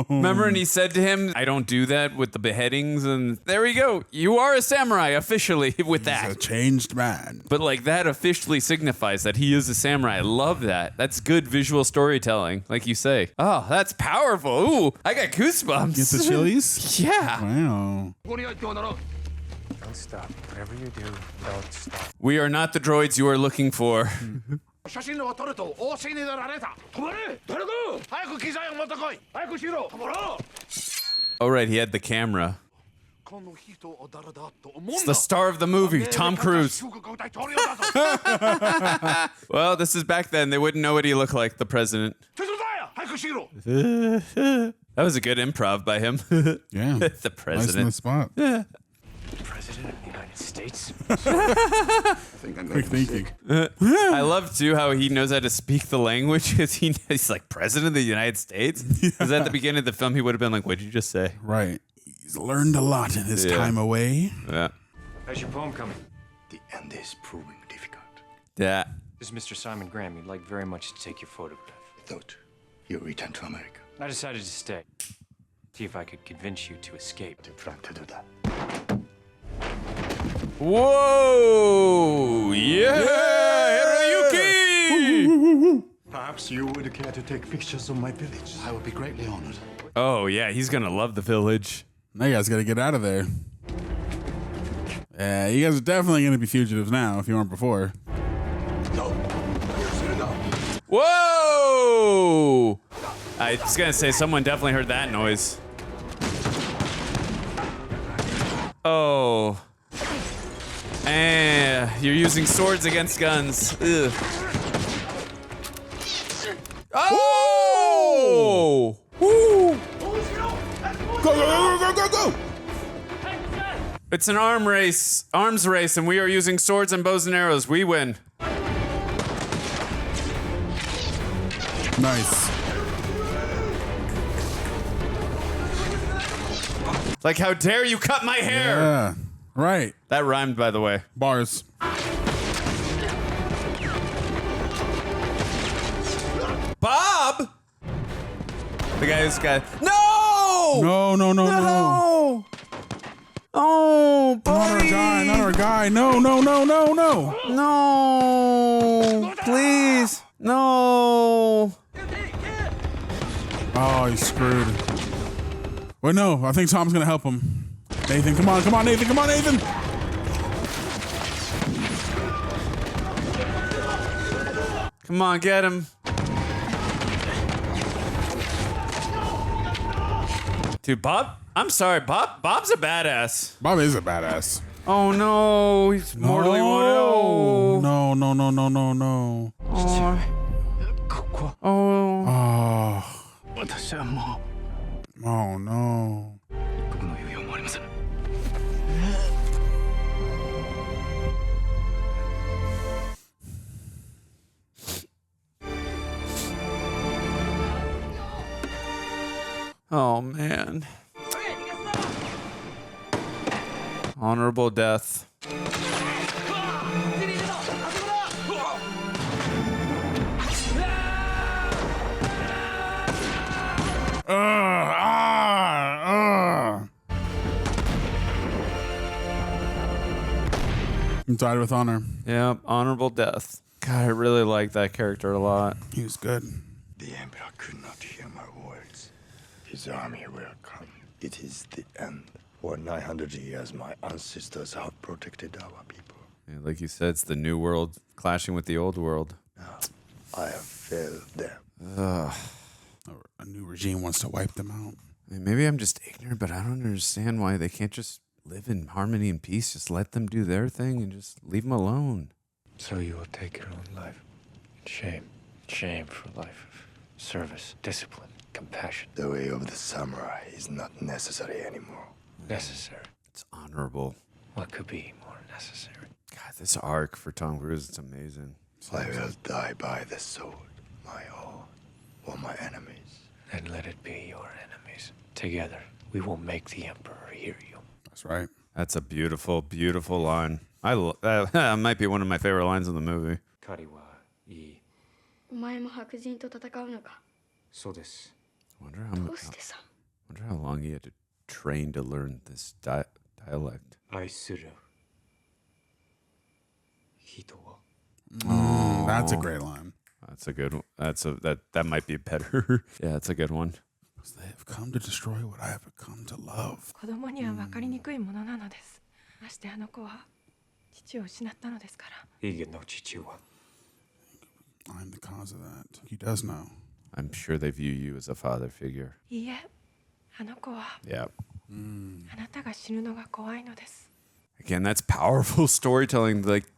Remember when he said to him, I don't do that with the beheadings, and there we go. You are a samurai officially with that. He's a changed man. But like that officially signifies that he is a samurai. I love that. That's good visual storytelling, like you say. Oh, that's powerful. Ooh, I got goosebumps. Get the chilies? Yeah. Wow. Don't stop. Whatever you do, don't stop. We are not the droids you are looking for. Oh, right, he had the camera. It's the star of the movie, Tom Cruise. Well, this is back then. They wouldn't know what he looked like, the president. That was a good improv by him. Yeah. The president. Nice in the spot. Yeah. President of the United States? Quick thinking. I love, too, how he knows how to speak the language. He's like, president of the United States? Because at the beginning of the film, he would have been like, what did you just say? Right. He's learned a lot in his time away. Yeah. How's your poem coming? The end is proving difficult. Yeah. This is Mr. Simon Graham. He'd like very much to take your photograph. Thought you return to America. I decided to stay. See if I could convince you to escape. To plan to do that. Whoa! Yeah! Hiroyuki! Perhaps you would care to take pictures of my village. I would be greatly honored. Oh, yeah, he's gonna love the village. Now you guys gotta get out of there. Yeah, you guys are definitely gonna be fugitives now if you weren't before. No. Whoa! I was gonna say, someone definitely heard that noise. Oh. You're using swords against guns. Ugh. Oh! Woo! Go! It's an arms race, and we are using swords and bows and arrows. We win. Nice. Like, how dare you cut my hair? Yeah. Right. That rhymed, by the way. Bars. Bob? The guy who's got... No! No. Oh, buddy. Not our guy. No. No. Please. No. Oh, he's screwed. Wait, no. I think Tom's gonna help him. Nathan, come on, Nathan. Come on, get him. Dude, Bob, I'm sorry, Bob's a badass. Bob is a badass. Oh no, he's mortally wounded. Oh. No. Oh. Oh no. Oh man. Honorable death. He died with honor. Yeah, honorable death. God, I really like that character a lot. He was good. The Emperor could not hear my words. His army will come. It is the end. For 900 years, my ancestors have protected our people. Yeah, like you said, it's the new world clashing with the old world. Now, I have failed them. Ugh. A new regime wants to wipe them out. I mean, maybe I'm just ignorant, but I don't understand why they can't just live in harmony and peace. Just let them do their thing and just leave them alone. So you will take your own life. Shame. Shame for a life of service, discipline, compassion. The way of the samurai is not necessary anymore. Necessary. It's honorable. What could be more necessary? God, this arc for Tom Cruise, it's amazing. I will die by the sword, my all. or my enemies. Then let it be your enemies. Together, we will make the Emperor hear you. That's right. That's a beautiful, beautiful line. That might be one of my favorite lines in the movie. 狩りはいい。お前も白人と戦うのか。そうです。 Wonder how long he had to train to learn this dialect. 愛する人は。 That's a great line. That's a good one. That might be better. Yeah, that's a good one. They have come to destroy what I have come to love. 子供には分かりにくいものなのです。ましてあの子は父を失ったのですから。イーゲンの父は。I'm the cause of that. He does know. I'm sure they view you as a father figure. いいえ、あの子は。Yeah. あなたが死ぬのが怖いのです。 Again, that's powerful storytelling. Like,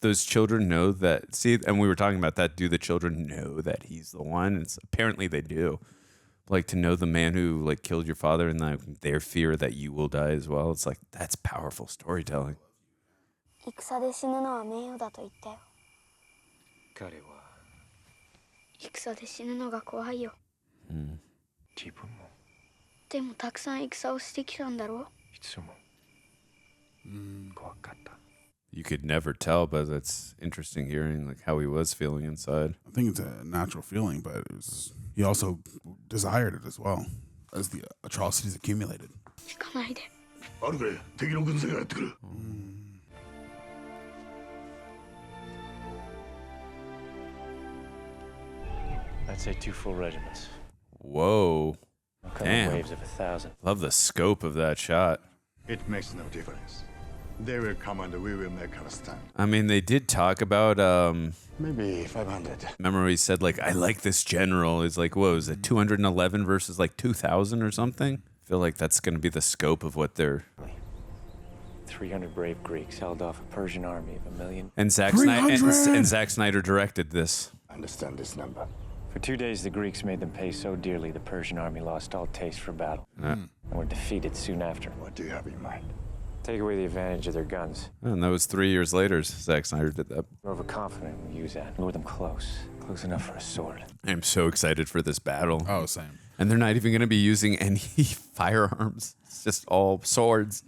those children know that. See, and we were talking about that. Do the children know that he's the one? It's apparently they do. Like, to know the man who like killed your father and like their fear that you will die as well. It's like, that's powerful storytelling. 戦で死ぬのは名誉だと言ったよ。彼は戦で死ぬのが怖いよ。自分も。でもたくさん戦をしてきたんだろう。いつも怖かった。 You could never tell, but it's interesting hearing like how he was feeling inside. I think it's a natural feeling, but he also desired it as well as the atrocities accumulated. 行かないで。あるかい、敵の軍勢がやってくる。I'd say 2 full regiments. Whoa. Damn. Waves of 1,000. Love the scope of that shot. It makes no difference. They will come and we will make our stand. I mean, they did talk about Maybe 500. Remember he said like, I like this general. It's like, what was it, 211 versus like 2,000 or something? I feel like that's going to be the scope of what they're... 300 brave Greeks held off a Persian army of 1 million. And Zack Snyder directed this. Understand this number. For 2 days, the Greeks made them pay so dearly the Persian army lost all taste for battle and were defeated soon after. What do you have in mind? Take away the advantage of their guns. And that was 3 years later, Zack Snyder did that. We're overconfident we use that. Lure them close enough for a sword. I'm so excited for this battle. Oh, same. And they're not even going to be using any firearms. It's just all swords.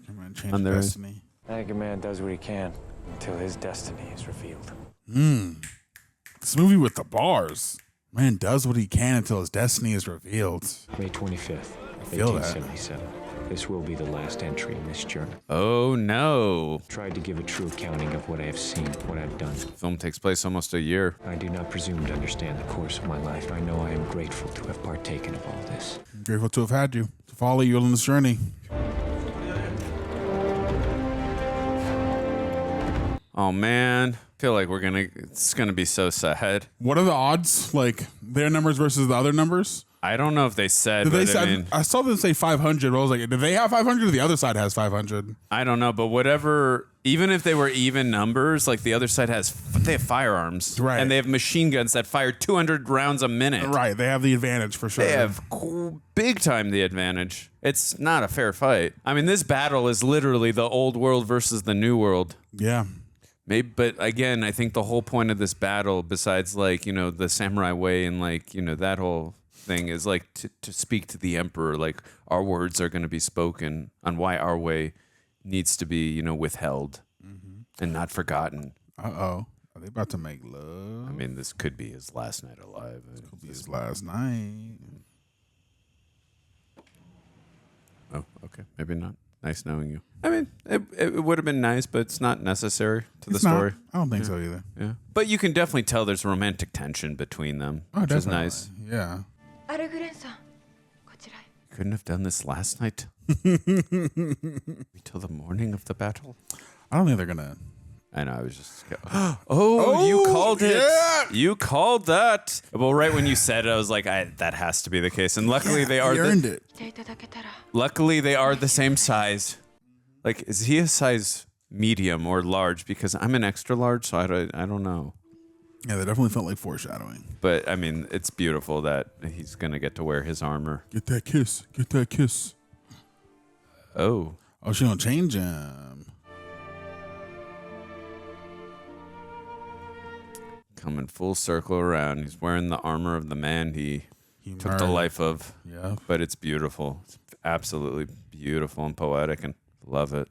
On their destiny. I think a man does what he can until his destiny is revealed. This movie with the bars. Man does what he can until his destiny is revealed. May 25th, I feel 1877. This will be the last entry in this journal. Oh, no. Tried to give a true accounting of what I have seen, what I've done. The film takes place almost a year. I do not presume to understand the course of my life. I know I am grateful to have partaken of all this. I'm grateful to have had you, to follow you on this journey. Oh, man. I feel like it's going to be so sad. What are the odds? Like, their numbers versus the other numbers? I don't know if they said, but I mean... I saw them say 500, but I was like, do they have 500 or the other side has 500? I don't know, but whatever... Even if they were even numbers, like the other side they have firearms. Right. And they have machine guns that fire 200 rounds a minute. Right, they have the advantage for sure. They have big time the advantage. It's not a fair fight. I mean, this battle is literally the old world versus the new world. Yeah. Maybe, but again, I think the whole point of this battle, besides like, you know, the samurai way and like, you know, that whole thing is like to speak to the emperor, like our words are going to be spoken on why our way needs to be, you know, withheld and not forgotten. Uh-oh. Are they about to make love? I mean, this could be his last night alive. This could be his last night. Oh, okay. Maybe not. Nice knowing you. I mean, it would have been nice, but it's not necessary to the story. I don't think so either. Yeah. But you can definitely tell there's romantic tension between them, which is nice. Yeah. Couldn't have done this last night. Until the morning of the battle. I don't think they're gonna. I know. I was just. Oh, you called it. Yeah. You called that. Well, right when you said it, I was like, that has to be the case. And luckily, they are. Earned it. Luckily, they are the same size. Like, is he a size medium or large? Because I'm an extra large, so I don't know. Yeah, they definitely felt like foreshadowing. But I mean, it's beautiful that he's gonna get to wear his armor. Get that kiss. Get that kiss. Oh. Oh, she don't change him. coming full circle around. He's wearing the armor of the man he took the life of. Yeah. But it's beautiful. It's absolutely beautiful and poetic, and love it.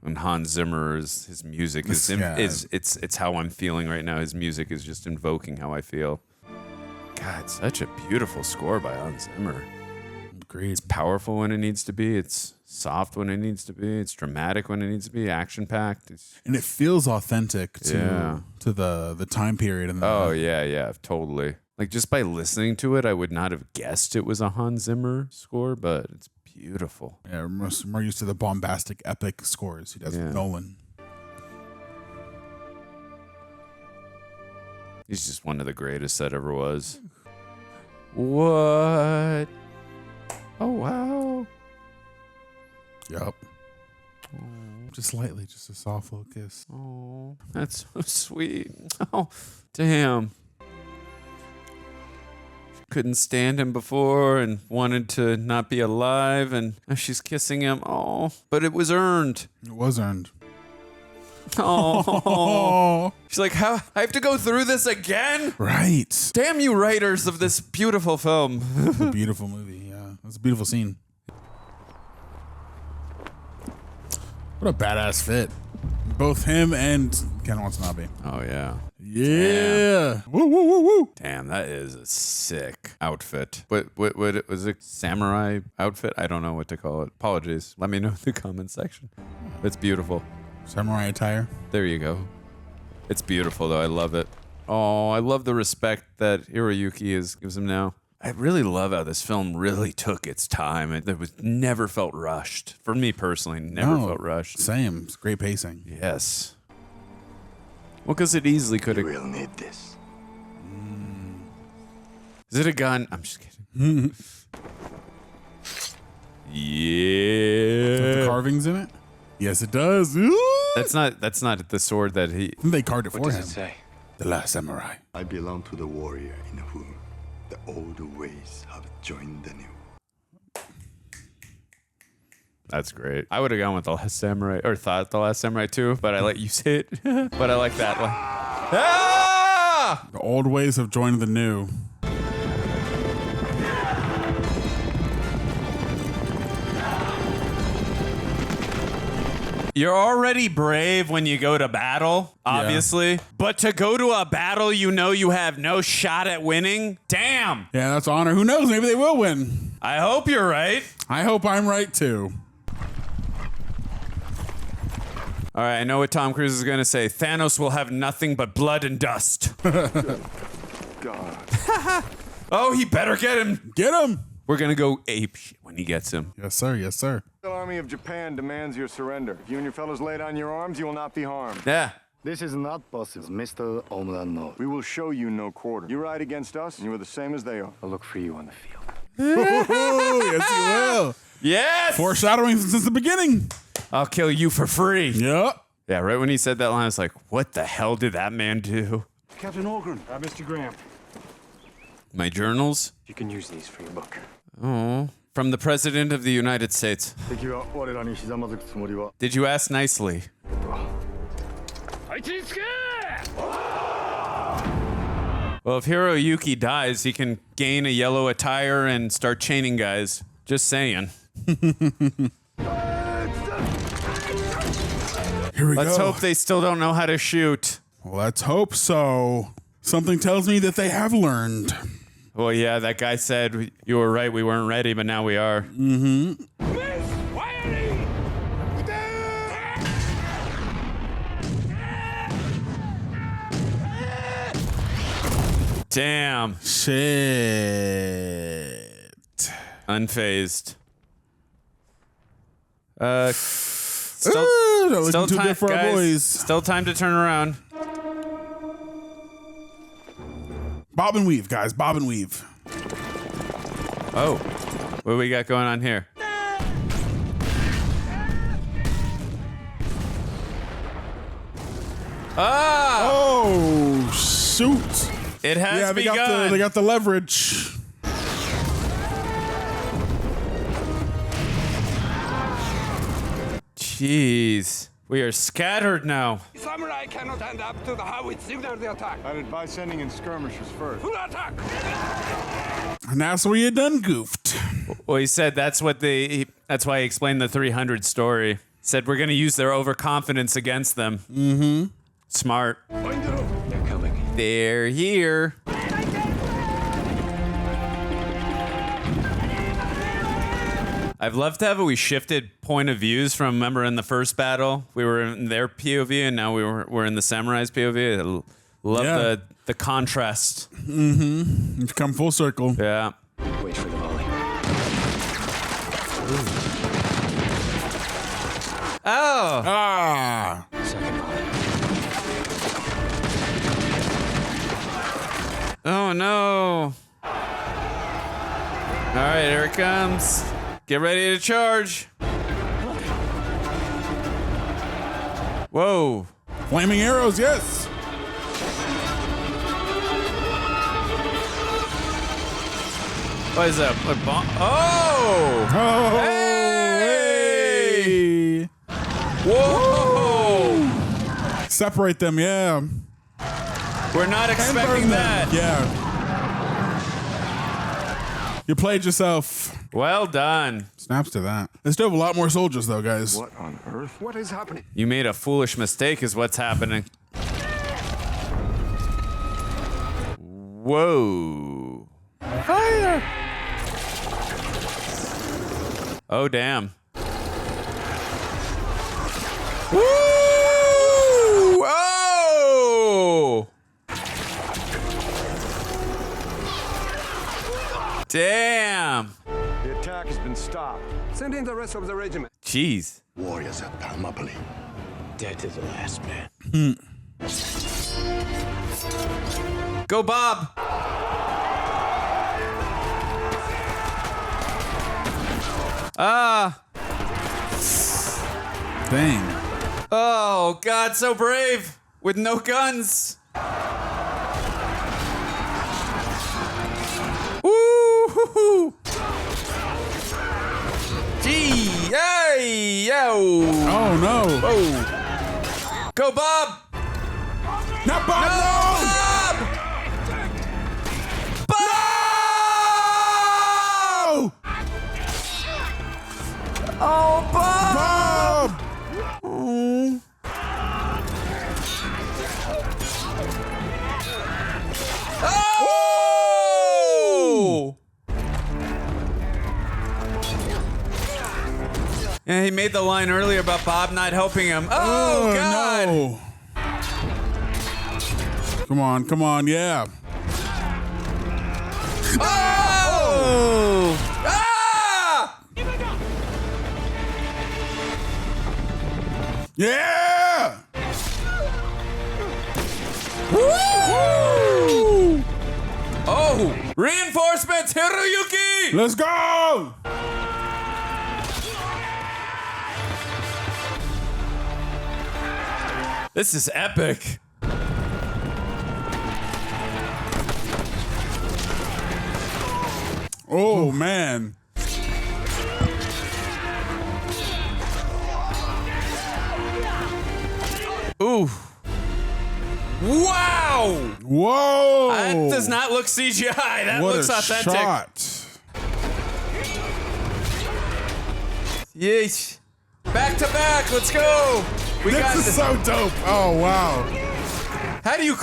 And Hans Zimmer's his music is it's how I'm feeling right now. His music is just invoking how I feel. God, such a beautiful score by Hans Zimmer. Agreed. It's powerful when it needs to be. It's soft when it needs to be. It's dramatic when it needs to be. Action packed. And it feels authentic to the time period. And yeah, totally. Like just by listening to it, I would not have guessed it was a Hans Zimmer score, but it's beautiful. Yeah, we're more used to the bombastic, epic scores he does with Nolan. He's just one of the greatest that ever was. What? Oh, wow. Yup. Just lightly, just a soft little kiss. Oh, that's so sweet. Oh, damn. Couldn't stand him before and wanted to not be alive, and now she's kissing him. Oh, but it was earned. It was earned. Oh. She's like, how? I have to go through this again? Right. Damn you writers of this beautiful film. It's a beautiful movie, yeah. It's a beautiful scene. What a badass fit. Both him and Ken Watanabe. Oh, yeah. Yeah. Woo, woo, woo, woo. Damn, that is a sick outfit. What was it? Samurai outfit? I don't know what to call it. Apologies. Let me know in the comment section. It's beautiful. Samurai attire. There you go. It's beautiful, though. I love it. Oh, I love the respect that Hiroyuki gives him now. I really love how this film really took its time. It was never felt rushed. For me personally, never felt rushed. Same. It's great pacing. Yes. Well, because it easily could have. We'll need this. Is it a gun? I'm just kidding. Yeah. Does the carvings in it? Yes, it does. Ooh. That's not the sword that he. They carved it for him. What does it say? The Last Samurai. I belong to the warrior in whom the old ways have joined the new. That's great. I would have gone with The Last Samurai, or thought The Last Samurai too, but I let you say it. But I like that one. Ah! The old ways have joined the new. You're already brave when you go to battle, obviously. Yeah. But to go to a battle you know you have no shot at winning? Damn! Yeah, that's honor. Who knows? Maybe they will win. I hope you're right. I hope I'm right too. All right, I know what Tom Cruise is going to say. Thanos will have nothing but blood and dust. God. Oh, he better get him. Get him. We're going to go ape shit when he gets him. Yes, sir. Yes, sir. The Army of Japan demands your surrender. If you and your fellows lay down your arms, you will not be harmed. Yeah. This is not possible, Mr. Omrano. We will show you no quarter. You ride against us, and you are the same as they are. I'll look for you on the field. Yes, you will. Yes. Foreshadowing since the beginning. I'll kill you for free. Yep. Yeah, right when he said that line, I was like, what the hell did that man do? Captain Orgren. Mr. Graham. My journals? You can use these for your book. Oh. From the President of the United States. Did you ask nicely? Well, if Hiroyuki dies, he can gain a yellow attire and start chaining guys. Just saying. Here we go. Let's hope they still don't know how to shoot. Let's hope so. Something tells me that they have learned. Well, yeah, that guy said you were right. We weren't ready, but now we are. Mm-hmm. Damn. Shit. Unfazed. Still time, for our guys. boys. Still time to turn around. Bob and weave, guys. Bob and weave. Oh, what do we got going on here? Ah! Oh, shoot. It has begun. They got the leverage. Jeez. We are scattered now. Samurai cannot stand up to the howitz if they're the attack. I'd advise sending in skirmishers first. Full attack! And that's where you done goofed. Well, he said that's why he explained the 300 story. Said we're going to use their overconfidence against them. Mm-hmm. Smart. They're coming. They're here. I've loved how we shifted point of views from, remember in the first battle, we were in their POV and now we're in the samurai's POV. I love the contrast. Mm-hmm. You've come full circle. Yeah. Wait for the volley. Oh. Ah. Second volley. Oh no. All right, here it comes. Get ready to charge. Whoa. Flaming arrows, yes. What is that? A bomb? Oh! Oh! Hey! Whoa! Separate them, yeah. We're not expecting that. Yeah. You played yourself. Well done. Snaps to that. They still have a lot more soldiers, though, guys. What on earth? What is happening? You made a foolish mistake is what's happening. Whoa. Fire! Oh, damn. Woo! Oh! Damn. The attack has been stopped. Send in the rest of the regiment. Jeez. Warriors at Thermopylae. Dead to the last man. Go, Bob. Dang. Oh, God, so brave. With no guns. Woo-hoo-hoo. Gee, hey, yo. Oh, no. Whoa. Go, Bob. Not Bob, no! Bob! Bob! Oh, Bob! Bob! Oh. Oh! Yeah, he made the line earlier about Bob not helping him. Oh, God! No. Come on, yeah. Oh! Ah! Yeah! Woo! Oh! Reinforcements, Hiroyuki! Let's go! This is epic. Oh, man. Ooh. Wow! Whoa! That does not look CGI. That what looks a authentic. Shot. Yeesh. Back to back. Let's go. This is so dope. Oh, wow. How do you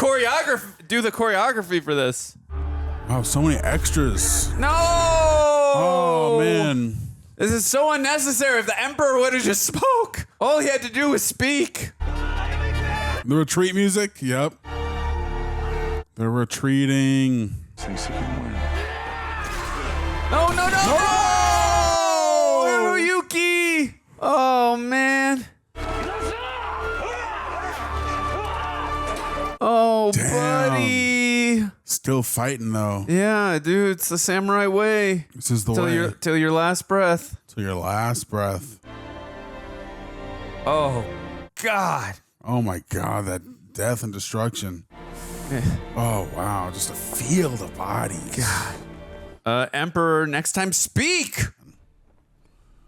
do the choreography for this? Oh, so many extras. No! Oh, man. This is so unnecessary. If the Emperor would have just spoke, all he had to do was speak. The retreat music? Yep. They're retreating. Thinks he can win. No! Hiroyuki! Oh, man. Oh, damn. buddy. Still fighting, though. Yeah, dude, it's the samurai way. This is the way. Till your last breath. Till your last breath. Oh, God. Oh, my God. That death and destruction. Oh, wow. Just a field of bodies. God. Emperor, next time speak.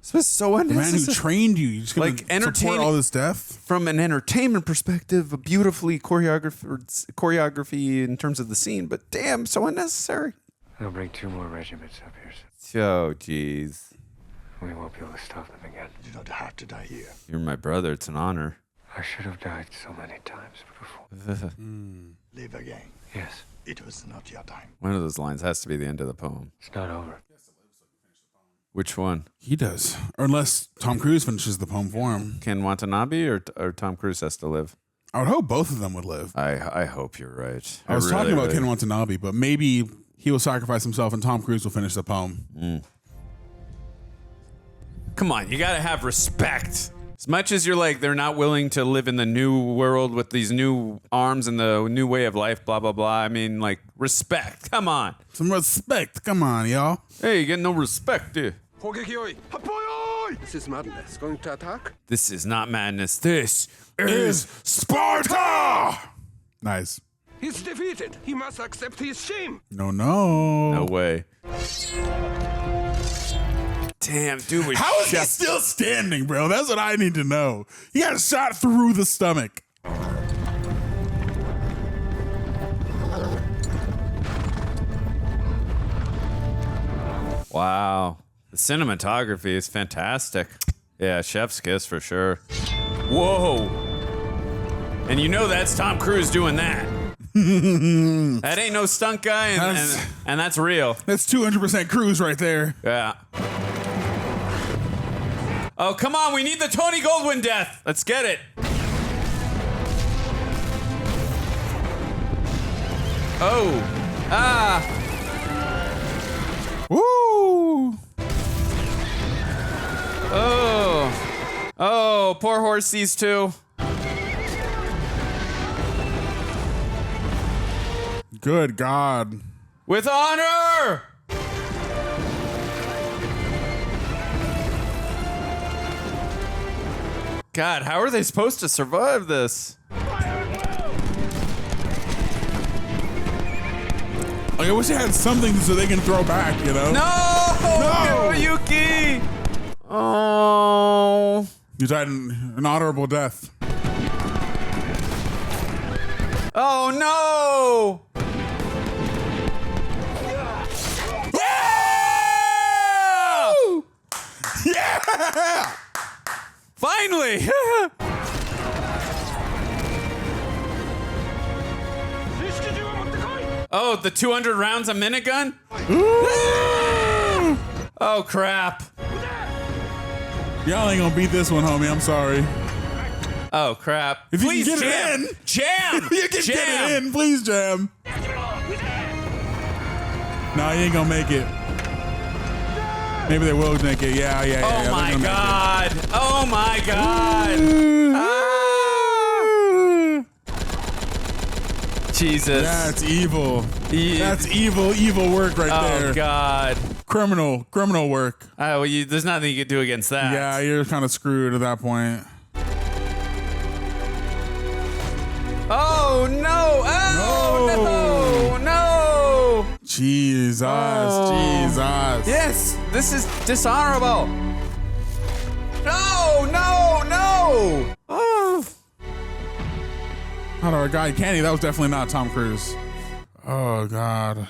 This was so unnecessary. The man who trained you. You just gonna support all this death? From an entertainment perspective, a beautifully choreography in terms of the scene, but damn, so unnecessary. They'll bring 2 more regiments up here. Oh, jeez. We won't be able to stop them again. You don't have to die here. You're my brother. It's an honor. I should have died so many times before. Live again. Yes. It was not your time. One of those lines has to be the end of the poem. It's not over. Which one? He does. Or unless Tom Cruise finishes the poem for him. Ken Watanabe or Tom Cruise has to live? I would hope both of them would live. I hope you're right. I was talking about Ken Watanabe, but maybe he will sacrifice himself and Tom Cruise will finish the poem. Come on, you gotta have respect. As much as you're like, they're not willing to live in the new world with these new arms and the new way of life, blah, blah, blah. I mean, like, respect. Come on. Some respect. Come on, y'all. Hey, you get no respect, dude. This is madness. Going to attack? This is not madness. This is Sparta! Nice. He's defeated. He must accept his shame. No. No way. Damn, dude. How is he still standing, bro? That's what I need to know. He got shot through the stomach. Wow. The cinematography is fantastic. Yeah, chef's kiss for sure. Whoa. And you know that's Tom Cruise doing that. That ain't no stunt guy, and that's real. That's 200% Cruise right there. Yeah. Oh, come on. We need the Tony Goldwyn death. Let's get it. Oh. Ah. Woo. Oh. Oh, poor horsies too. Good God. With honor! God, how are they supposed to survive this? Like, I wish they had something so they can throw back, you know? No! Hiroyuki! Oh. You died an honorable death. Oh, no! Yeah! Yeah! Finally! Oh, the 200 rounds a minigun? Oh, crap. Y'all ain't gonna beat this one, homie. I'm sorry. Oh, crap. If please you can get jam. it in. Jam! You can jam. get it in. Please jam. No, you ain't gonna make it. Maybe they will make it. Yeah. Oh, my God. Oh, my God. Jesus. That's evil. That's evil work right there. Oh, God. Criminal work. Well, there's nothing you can do against that. Yeah, you're kind of screwed at that point. Oh, no. Oh, no. Jesus. Yes, this is dishonorable. No. Oh. Not our guy, Kenny. That was definitely not Tom Cruise. Oh, God.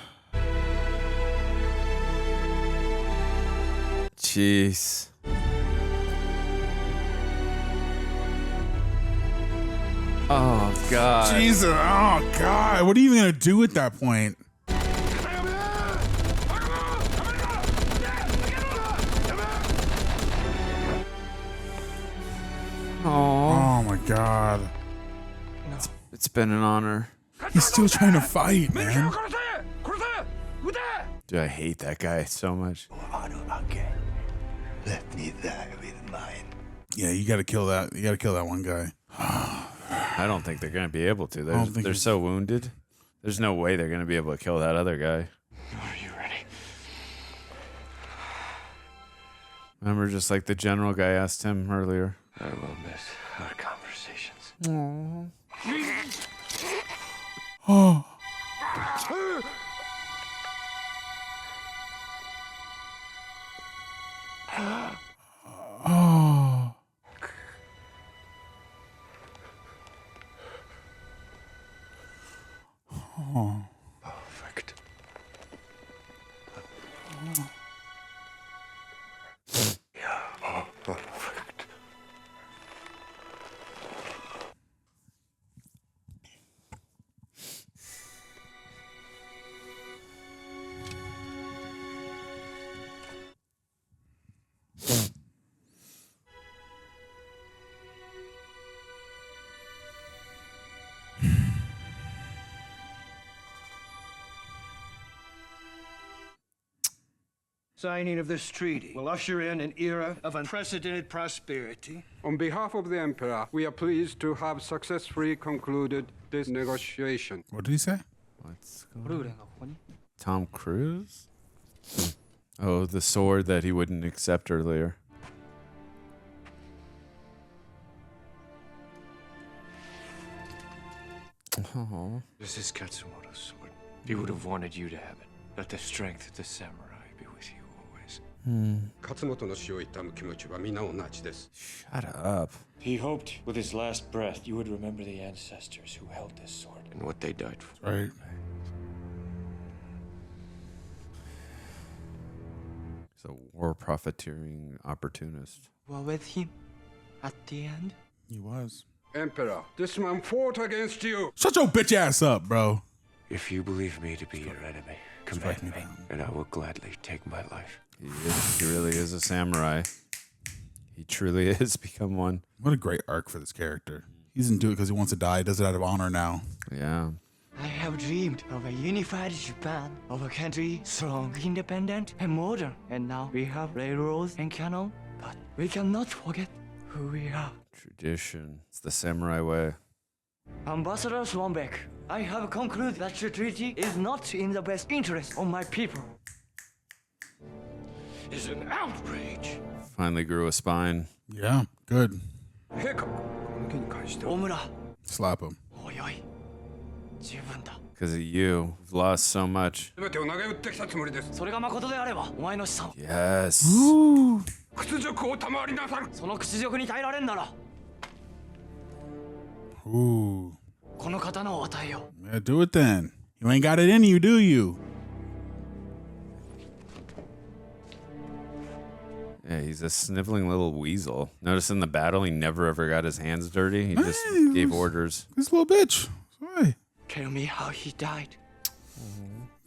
Jeez. Oh, God. Jesus. Oh, God. What are you even going to do at that point? Oh, my God. It's been an honor. He's still trying to fight, man. Dude, I hate that guy so much. Let me die with mine. Yeah, you got to kill that. You got to kill that one guy. I don't think they're going to be able to. They're so wounded. There's no way they're going to be able to kill that other guy. Are you ready? Remember, just like the general guy asked him earlier. I will miss our conversations. Aww. Oh. Signing of this treaty will usher in an era of unprecedented prosperity. On behalf of the Emperor, we are pleased to have successfully concluded this negotiation. What did he say? What's going on? Tom Cruise? Oh, the sword that he wouldn't accept earlier. Oh. This is Katsumoto's sword. He would have wanted you to have it. Let the strength of the samurai be with you always. Shut up. He hoped with his last breath you would remember the ancestors who held this sword and what they died for. Right. He's a war profiteering opportunist. Were with him at the end? He was. Emperor, this man fought against you. Shut your bitch ass up, bro. If you believe me to be your enemy, command me, and I will gladly take my life. He really is a samurai. He truly is become one. What a great arc for this character. He doesn't do it because he wants to die. He does it out of honor now. Yeah. I have dreamed of a unified Japan, of a country strong, independent, and modern. And now we have railroads and cannon, but we cannot forget who we are. Tradition. It's the samurai way. Ambassador Swanbeck, I have concluded that the treaty is not in the best interest of my people. Is an outrage. Finally grew a spine. Yeah, good. Omura. Slap him. Because of you. We've lost so much. Yes. Ooh. Ooh. Yeah, do it then. You ain't got it in you, do you? Yeah, he's a sniveling little weasel. Notice in the battle, he never ever got his hands dirty. He just gave orders. This little bitch. Sorry. Tell me how he died.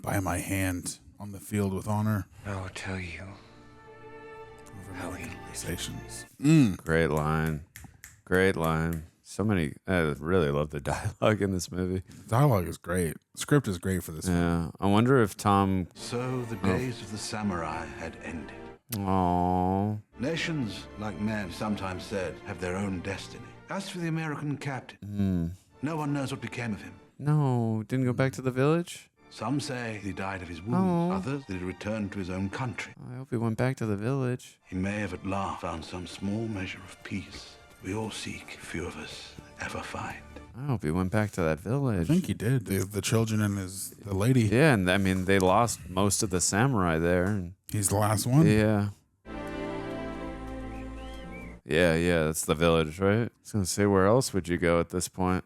By my hand on the field with honor. I will tell you how he conversations. Great line. Great line. So many. I really love the dialogue in this movie. Dialogue is great. The script is great for this Yeah. I wonder if Tom. So the days of the samurai had ended. Aww. Nations, like men sometimes said, have their own destiny. As for the American captain, no one knows what became of him. No, didn't go back to the village? Some say he died of his wounds, others that he returned to his own country. I hope he went back to the village. He may have at last found some small measure of peace we all seek, few of us ever find. I hope he went back to that village. I think he did. The children and the lady. Yeah, and I mean, they lost most of the samurai there. And he's the last one? Yeah. Yeah, that's the village, right? I was going to say, where else would you go at this point?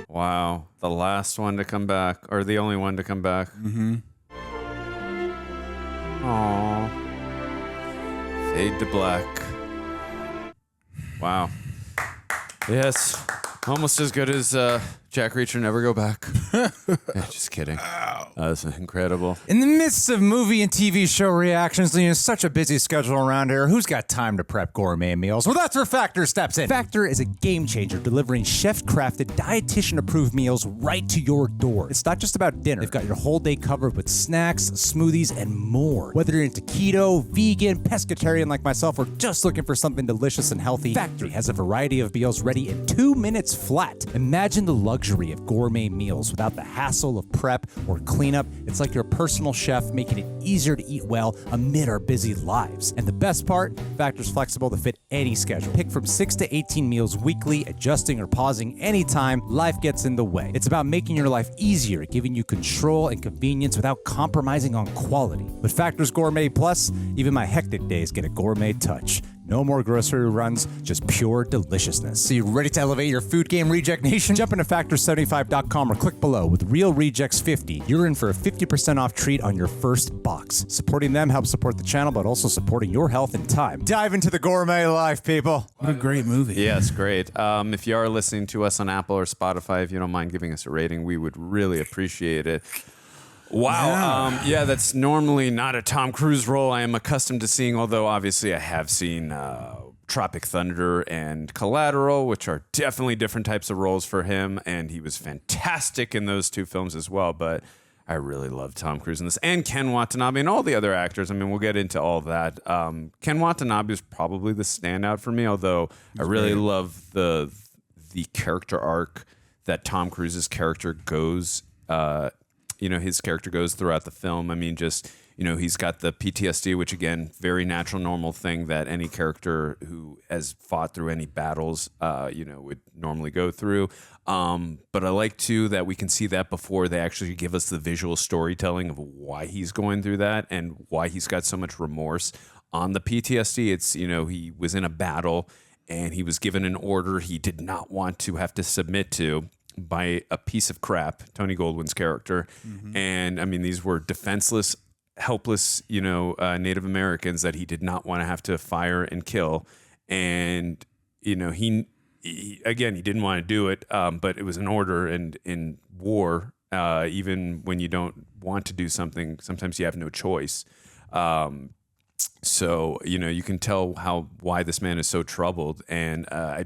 Wow. The last one to come back, or the only one to come back. Mm-hmm. Aww. Fade to black. Wow. Yes. Almost as good as Jack Reacher Never Go Back. Yeah, just kidding. That's incredible. In the midst of movie and TV show reactions, such a busy schedule around here, who's got time to prep gourmet meals? Well, that's where Factor steps in. Factor is a game changer, delivering chef-crafted, dietitian-approved meals right to your door. It's not just about dinner. They've got your whole day covered with snacks, smoothies, and more. Whether you're into keto, vegan, pescatarian like myself, or just looking for something delicious and healthy, Factory has a variety of meals ready in 2 minutes flat. Imagine the luxury of gourmet meals without the hassle of prep or cleanup. It's like your personal chef, making it easier to eat well amid our busy lives. And the best part, Factor's flexible to fit any schedule. Pick from 6 to 18 meals weekly, adjusting or pausing anytime life gets in the way. It's about making your life easier, giving you control and convenience without compromising on quality. With Factor's Gourmet Plus, even my hectic days get a gourmet touch. No more grocery runs, just pure deliciousness. So you ready to elevate your food game, Reject Nation? Jump into Factor75.com or click below. With Real Rejects 50, you're in for a 50% off treat on your first box. Supporting them helps support the channel, but also supporting your health and time. Dive into the gourmet life, people. What a great movie. Yes, great. If you are listening to us on Apple or Spotify, if you don't mind giving us a rating, we would really appreciate it. Wow. Yeah, that's normally not a Tom Cruise role I am accustomed to seeing, although obviously I have seen Tropic Thunder and Collateral, which are definitely different types of roles for him, and he was fantastic in those two films as well. But I really love Tom Cruise in this, and Ken Watanabe and all the other actors. I mean, we'll get into all that. Ken Watanabe is probably the standout for me, although I really love the character arc that Tom Cruise's character goes. His character goes throughout the film. I mean, just he's got the PTSD, which again, very natural, normal thing that any character who has fought through any battles, would normally go through. But I like too that we can see that before they actually give us the visual storytelling of why he's going through that and why he's got so much remorse on the PTSD. It's, he was in a battle and he was given an order he did not want to have to submit to by a piece of crap, Tony Goldwyn's character. Mm-hmm. And I mean, these were defenseless, helpless, Native Americans that he did not want to have to fire and kill. And, he didn't want to do it, but it was an order. And in war, even when you don't want to do something, sometimes you have no choice. So, you can tell why this man is so troubled. And I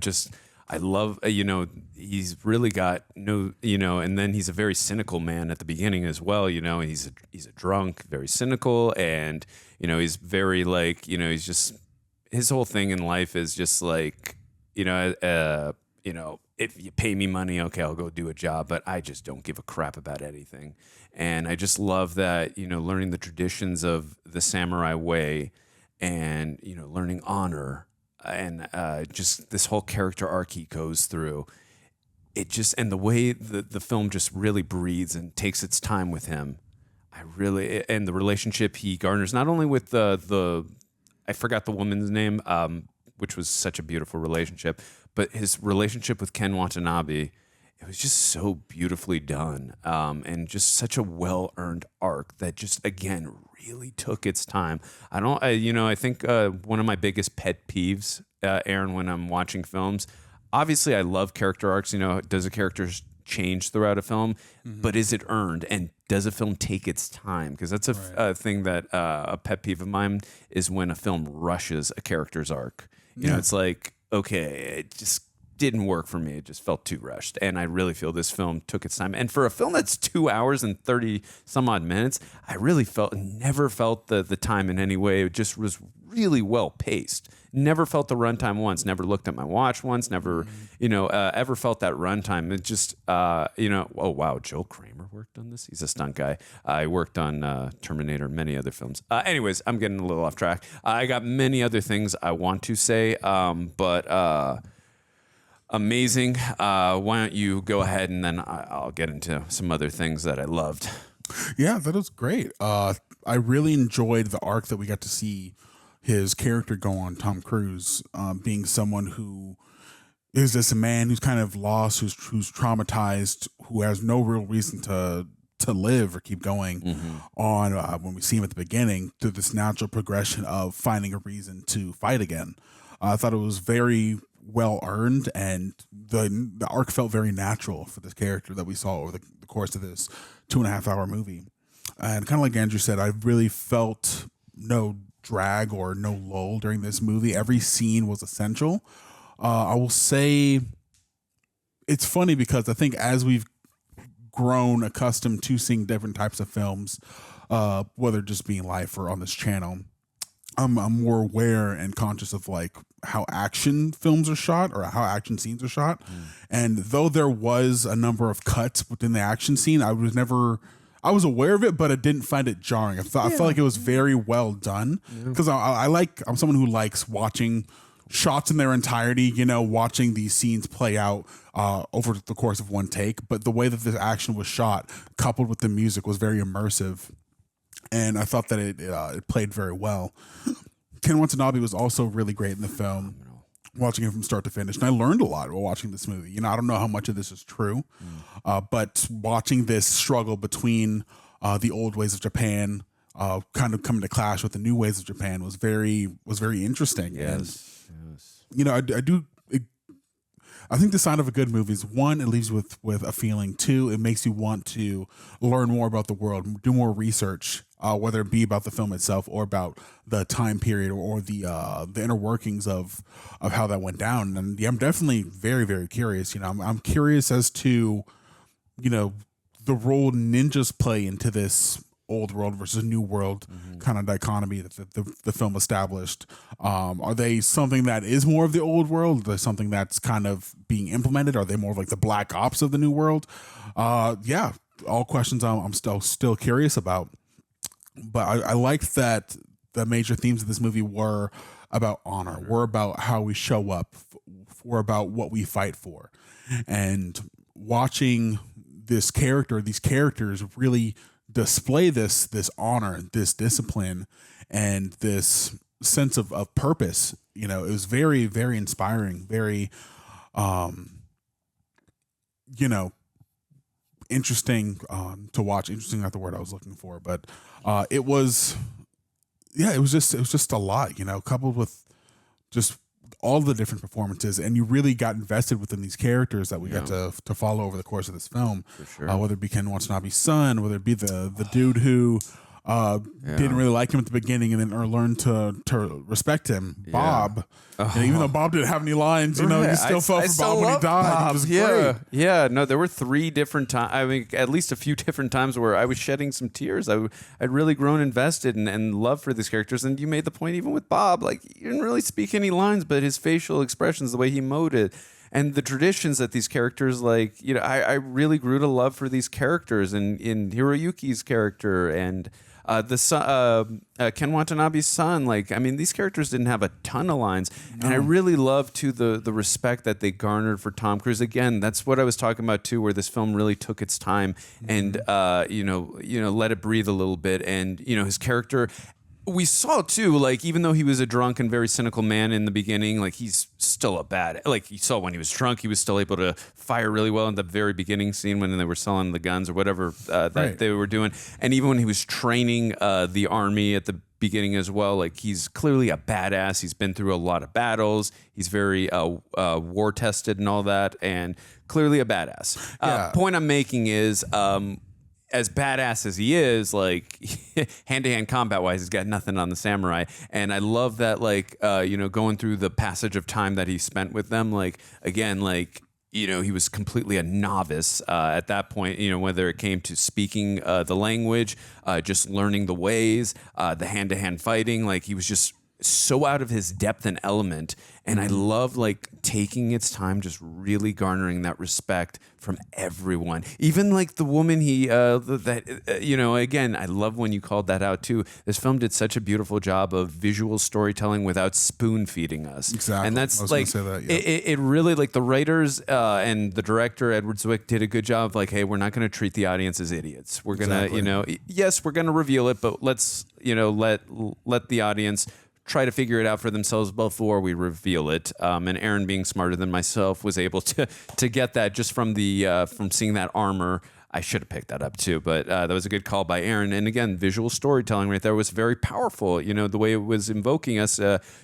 love, he's really got and then he's a very cynical man at the beginning as well, and he's a drunk, very cynical. And, he's very he's just, his whole thing in life is just like, if you pay me money, okay, I'll go do a job, but I just don't give a crap about anything. And I just love that, learning the traditions of the samurai way and, learning honor. And just this whole character arc he goes through, and the way the film just really breathes and takes its time with him. And the relationship he garners, not only with the I forgot the woman's name, which was such a beautiful relationship, but his relationship with Ken Watanabe, it was just so beautifully done, and just such a well-earned arc that just, again, really took its time. I think one of my biggest pet peeves, Aaron, when I'm watching films, obviously I love character arcs. Does a character change throughout a film, but is it earned? And does a film take its time? Because that's a thing that a pet peeve of mine is when a film rushes a character's arc. It's like, okay, it just didn't work for me. It just felt too rushed. And I really feel this film took its time. And for a film that's 2 hours and 30 some odd minutes, I really never felt the time in any way. It just was really well paced. Never felt the runtime once. Never looked at my watch once. Never, ever felt that runtime. It just, oh wow, Joel Kramer worked on this. He's a stunt guy. I worked on Terminator and many other films. Anyways, I'm getting a little off track. I got many other things I want to say, but amazing. Why don't you go ahead and then I'll get into some other things that I loved. Yeah, that was great. I really enjoyed the arc that we got to see his character go on, Tom Cruise, being someone who is this man who's kind of lost, who's traumatized, who has no real reason to live or keep going on when we see him at the beginning, to this natural progression of finding a reason to fight again. I thought it was very well earned, and the arc felt very natural for this character that we saw over the course of this 2.5 hour movie. And kind of like Andrew said, I really felt no drag or no lull during this movie. Every scene was essential. I will say it's funny because I think as we've grown accustomed to seeing different types of films, whether just being live or on this channel, I'm more aware and conscious of like how action films are shot or how action scenes are shot. And though there was a number of cuts within the action scene, I was aware of it, but I didn't find it jarring. I felt like it was very well done because I'm someone who likes watching shots in their entirety, watching these scenes play out over the course of one take. But the way that this action was shot, coupled with the music, was very immersive. And I thought that it played very well. Ken Watanabe was also really great in the film, watching him from start to finish. And I learned a lot while watching this movie. I don't know how much of this is true, but watching this struggle between the old ways of Japan kind of coming to clash with the new ways of Japan was very interesting. Yes. I think the sign of a good movie is, one, it leaves you with a feeling. Two, it makes you want to learn more about the world, do more research, whether it be about the film itself or about the time period or the inner workings of how that went down. And I'm definitely very, very curious. I'm curious as to, the role ninjas play into this old world versus new world kind of dichotomy that the film established. Are they something that is more of the old world? Are they something that's kind of being implemented? Are they more of like the black ops of the new world? Yeah, all questions I'm still curious about. But I liked that the major themes of this movie were about honor, were about how we show up, were about what we fight for. And watching these characters really display this honor, this discipline, and this sense of purpose, it was very, very inspiring, very, interesting to watch. Interesting, not the word I was looking for, but it was just a lot, coupled with just all the different performances, and you really got invested within these characters that we got to follow over the course of this film. For sure. Whether it be Ken Watanabe's son, whether it be the dude who didn't really like him at the beginning and then learned to respect him, Bob. And even though Bob didn't have any lines, you still felt for Bob when he died. It was great. Yeah, no, there were 3 different times. I mean, at least a few different times where I was shedding some tears. I'd really grown invested and love for these characters. And you made the point even with Bob, like, you didn't really speak any lines, but his facial expressions, the way he emoted, and the traditions that these characters, like, I really grew to love for these characters, and in Hiroyuki's character and Ken Watanabe's son. Like, I mean, these characters didn't have a ton of lines, and I really love too the respect that they garnered for Tom Cruise. Again, that's what I was talking about too, where this film really took its time and let it breathe a little bit, and his character. We saw too, like, even though he was a drunk and very cynical man in the beginning, like, he's still a bad, like, you saw when he was drunk, he was still able to fire really well in the very beginning scene when they were selling the guns or whatever that they were doing. And even when he was training the army at the beginning as well, like, he's clearly a badass. He's been through a lot of battles. He's very war tested and all that, and clearly a badass. Point I'm making is, as badass as he is, like, hand-to-hand combat-wise, he's got nothing on the samurai. And I love that, like, going through the passage of time that he spent with them, like, again, like, he was completely a novice at that point, whether it came to speaking the language, just learning the ways, the hand-to-hand fighting, like, he was just so out of his depth and element. And I love, like, taking its time, just really garnering that respect from everyone. Even, like, the woman again, I love when you called that out too. This film did such a beautiful job of visual storytelling without spoon feeding us. Exactly. And that's, I was like, gonna say that, it really, like, the writers and the director, Edward Zwick, did a good job of, like, hey, we're not going to treat the audience as idiots. We're going to, yes, we're going to reveal it, but let's, let the audience try to figure it out for themselves before we reveal it. And Aaron, being smarter than myself, was able to get that just from from seeing that armor. I should have picked that up too, but that was a good call by Aaron. And again, visual storytelling right there was very powerful. The way it was invoking us,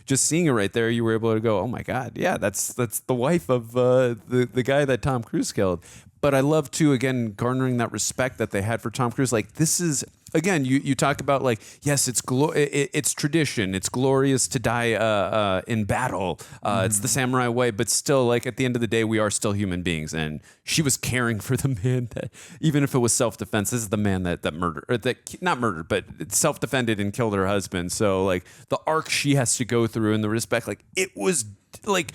just seeing it right there, you were able to go, oh my God, yeah, that's the wife of the guy that Tom Cruise killed. But I love too, again, garnering that respect that they had for Tom Cruise. Like, this is, again, you talk about, like, yes, it's tradition. It's glorious to die in battle. It's the samurai way, but still, like, at the end of the day, we are still human beings. And she was caring for the man that, even if it was self-defense, this is the man that murdered, or that, not murdered, but self-defended and killed her husband. So, like, the arc she has to go through and the respect, like, it was, like,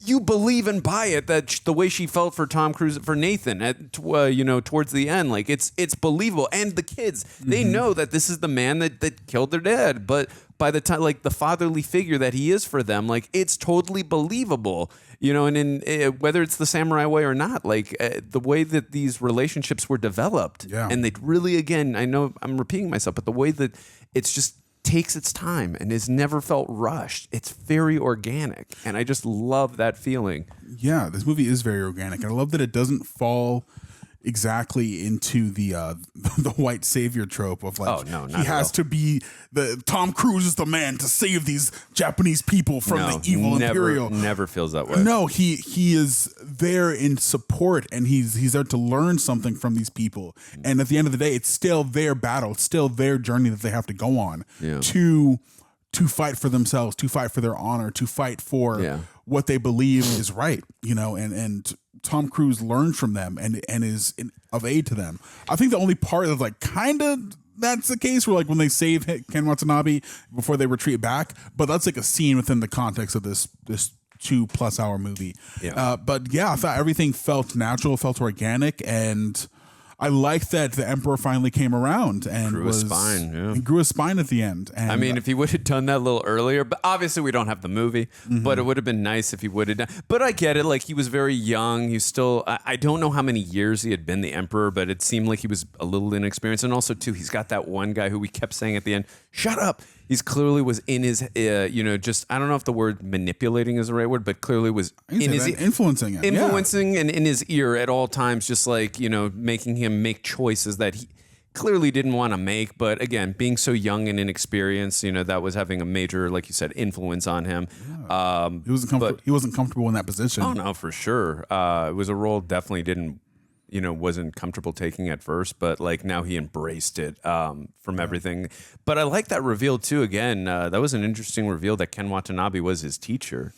you believe and buy it, that the way she felt for Tom Cruise, for Nathan, towards the end, like, it's believable. And the kids, they know that this is the man that killed their dad. But by the time, like, the fatherly figure that he is for them, like, it's totally believable. And in whether it's the samurai way or not, like, the way that these relationships were developed, and they really, again, I know I'm repeating myself, but the way that it's just takes its time and is never felt rushed. It's very organic, and I just love that feeling. Yeah, this movie is very organic, and I love that it doesn't fall exactly into the white savior trope of, like, he has to be Tom Cruise is the man to save these Japanese people from the evil Imperial. Never feels that way. No, he is there in support, and he's there to learn something from these people. And at the end of the day, it's still their battle, it's still their journey that they have to go on to fight for themselves, to fight for their honor, to fight for what they believe is right, and Tom Cruise learned from them and is of aid to them. I think the only part of like kind of that's the case where like when they save Ken Watanabe before they retreat back, but that's like a scene within the context of this 2+ hour movie. Yeah. But yeah, I thought everything felt natural, felt organic, and I liked that the Emperor finally came around and grew a spine. Yeah. and grew a spine at the end. And I mean, if he would have done that a little earlier, but obviously we don't have the movie, but it would have been nice if he would have done. But I get it. Like, he was very young. He's still, I don't know how many years he had been the Emperor, but it seemed like he was a little inexperienced. And also, too, he's got that one guy who we kept saying at the end, shut up. He's clearly was in his, just, I don't know if the word manipulating is the right word, but clearly was in his influencing him. Influencing and in his ear at all times, just like, making him make choices that he clearly didn't want to make. But again, being so young and inexperienced, that was having a major, like you said, influence on him. Yeah. He wasn't comfortable in that position. Oh, no, for sure. It was a role definitely wasn't comfortable taking at first, but like now he embraced it from everything. But I like that reveal too. Again, that was an interesting reveal that Ken Watanabe was his teacher.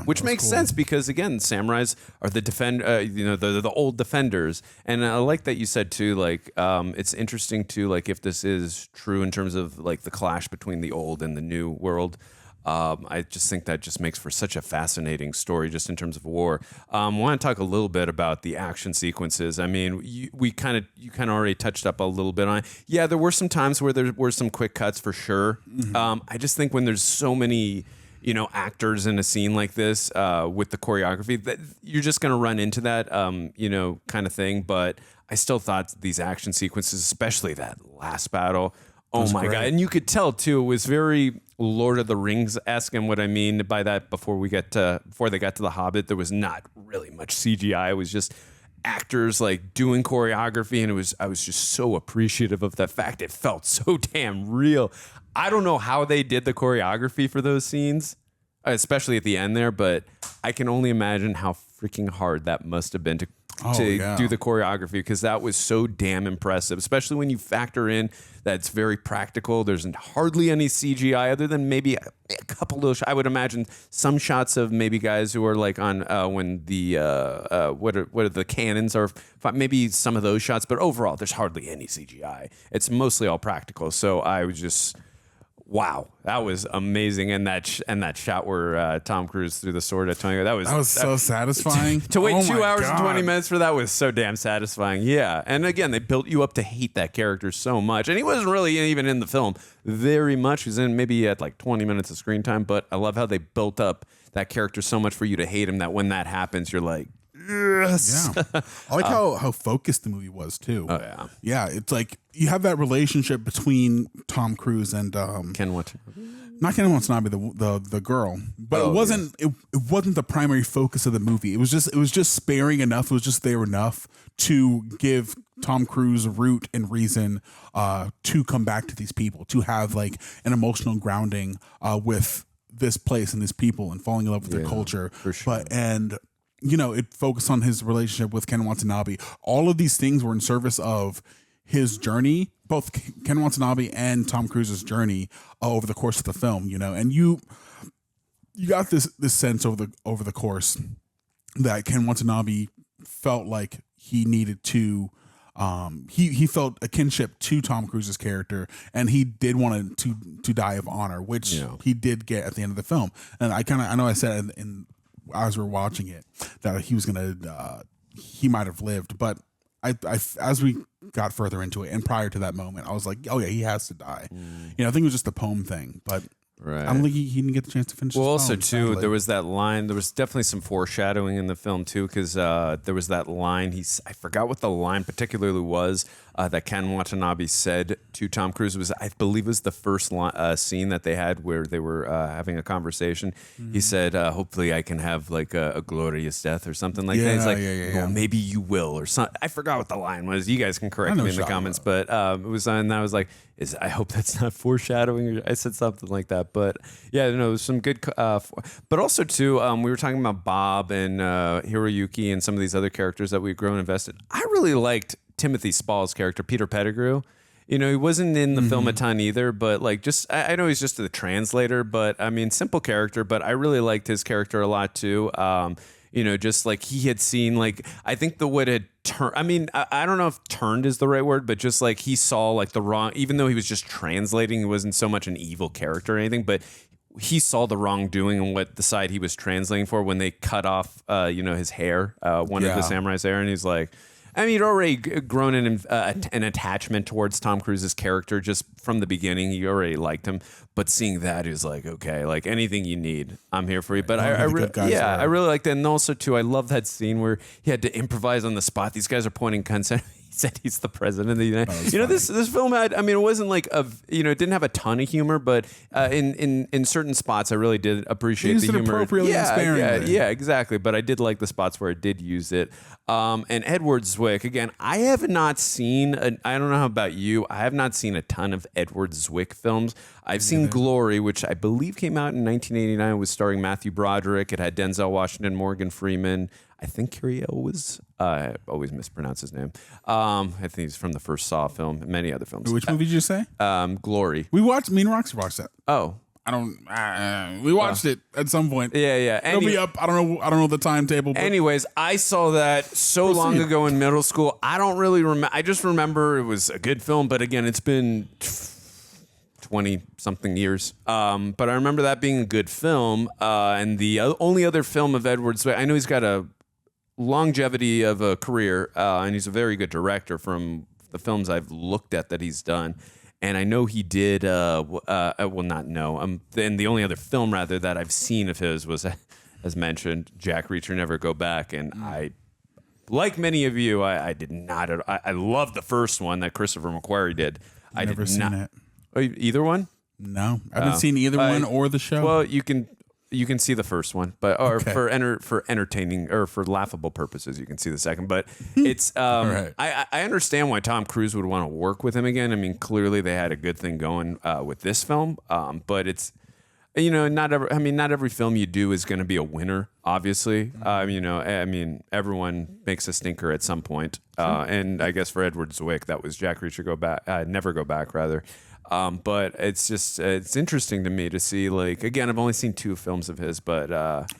Which makes sense because again, samurais are the old defenders, and I like that you said too. Like, it's interesting too. Like, if this is true in terms of like the clash between the old and the new world. I just think that just makes for such a fascinating story just in terms of war. I want to talk a little bit about the action sequences. I mean, you kind of already touched up a little bit on it. Yeah, there were some times where there were some quick cuts for sure. I just think when there's so many actors in a scene like this with the choreography, that you're just going to run into that kind of thing. But I still thought these action sequences, especially that last battle, oh my God. And you could tell too, it was very Lord of the Rings-esque. And what I mean by that, before they got to The Hobbit, there was not really much CGI. It was just actors like doing choreography, and I was just so appreciative of the fact it felt so damn real. I don't know how they did the choreography for those scenes, especially at the end there, but I can only imagine how freaking hard that must have been to do the choreography, because that was so damn impressive, especially when you factor in that it's very practical. There's hardly any CGI other than maybe a couple of, I would imagine, some shots of maybe guys who are like on when the what are the cannons are, maybe some of those shots, but overall there's hardly any CGI. It's mostly all practical. So I was just, wow, that was amazing. And that shot where Tom Cruise threw the sword at Tony, that was so satisfying. To wait 2 hours and 20 minutes for that was so damn satisfying. Yeah. And again, they built you up to hate that character so much. And he wasn't really even in the film very much. He was in maybe at like 20 minutes of screen time, but I love how they built up that character so much for you to hate him that when that happens, you're like, yes. Yeah. I like how focused the movie was too. Oh yeah. Yeah, it's like you have that relationship between Tom Cruise and Ken Watanabe. Not Ken Watanabe, the girl, but it wasn't the primary focus of the movie. It was just sparing enough. It was just there enough to give Tom Cruise root and reason to come back to these people, to have like an emotional grounding with this place and these people and falling in love with their culture. For sure. It focused on his relationship with Ken Watanabe. All of these things were in service of his journey, both Ken Watanabe and Tom Cruise's journey over the course of the film. And you got this sense over the course that Ken Watanabe felt like he needed to. He felt a kinship to Tom Cruise's character, and he did want to die of honor, which he did get at the end of the film. And I know I said as we're watching it that he was he might have lived, but I as we got further into it and prior to that moment, I was like, oh yeah, he has to die. I think it was just a poem thing, but right. I don't think he didn't get the chance to finish. Well, his also poem, too, sadly. there was that line. There was definitely some foreshadowing in the film too, because there was that line. I forgot what the line particularly was that Ken Watanabe said to Tom Cruise. I believe it was the first scene that they had where they were having a conversation. He said, "Hopefully, I can have like a glorious death or something like that." He's like, "Well, maybe you will," or something. I forgot what the line was. You guys can correct me in the comments, but it was, and I was like, I hope that's not foreshadowing. Or I said something like that, but yeah, it was some good. But also too, we were talking about Bob and Hiroyuki and some of these other characters that we've grown invested. I really liked Timothy Spall's character, Peter Pettigrew. He wasn't in the film a ton either, but like I know he's just the translator, but I mean, simple character, but I really liked his character a lot too. just like he had seen, like, I think the wood had turned. I mean, I don't know if turned is the right word, but just like he saw like the wrong, even though he was just translating, he wasn't so much an evil character or anything, but he saw the wrongdoing and what the side he was translating for when they cut off, his hair, one of the samurai's hair. And he's like, I mean, he'd already grown an attachment towards Tom Cruise's character just from the beginning. He already liked him, but seeing that, he was like, okay, like anything you need, I'm here for you. But I really liked it, and also too, I love that scene where he had to improvise on the spot. These guys are pointing guns at him. He said he's the president of the United States. This film had, I mean, it wasn't like it didn't have a ton of humor, but in certain spots, I really did appreciate the humor. Appropriately and sparingly. Yeah, exactly. But I did like the spots where it did use it. And Edward Zwick, again, I have not seen, I don't know how about you, I have not seen a ton of Edward Zwick films. I've seen Glory, which I believe came out in 1989, was starring Matthew Broderick. It had Denzel Washington, Morgan Freeman. I think Curiel was, I always mispronounce his name. I think he's from the first Saw film and many other films. Which movie did you say? Glory. Me and Roxy watched that. Oh. We watched it at some point. Yeah. It'll be up. I don't know the timetable. Anyways, I saw that so long ago in middle school. I don't really remember. I just remember it was a good film, but again, it's been 20-something years. But I remember that being a good film. And the only other film of Edward Zwick, I know he's got a longevity of a career, and he's a very good director from the films I've looked at that he's done. And I know he did, I will not know. Then the only other film, rather, that I've seen of his was, as mentioned, Jack Reacher Never Go Back. And I, like many of you, I did not, I loved the first one that Christopher McQuarrie did. I never did seen not. it. Oh, either one? No. I haven't seen either one or the show. Well, you can see the first one, but for entertaining or for laughable purposes, you can see the second. But it's right. I understand why Tom Cruise would want to work with him again. I mean, clearly they had a good thing going with this film, but it's not every film you do is going to be a winner. Obviously, I mean everyone makes a stinker at some point, and I guess for Edward Zwick, that was Jack Reacher Never Go Back rather. But it's just, it's interesting to me to see, like, again, I've only seen 2 films of his, but,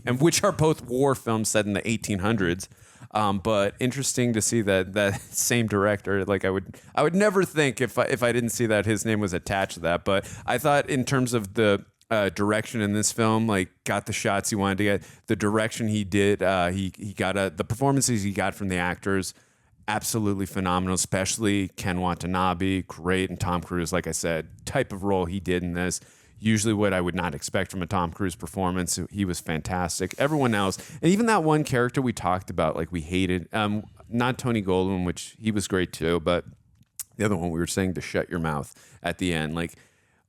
and which are both war films set in the 1800s. But interesting to see that same director, like I would never think if I didn't see that his name was attached to that. But I thought in terms of the direction in this film, like got the shots he wanted to get, the direction he did, he got the performances he got from the actors, absolutely phenomenal, especially Ken Watanabe, great, and Tom Cruise, like I said, type of role he did in this. Usually what I would not expect from a Tom Cruise performance. He was fantastic. Everyone else, and even that one character we talked about, like we hated, not Tony Goldwyn, which he was great too, but the other one we were saying to shut your mouth at the end, like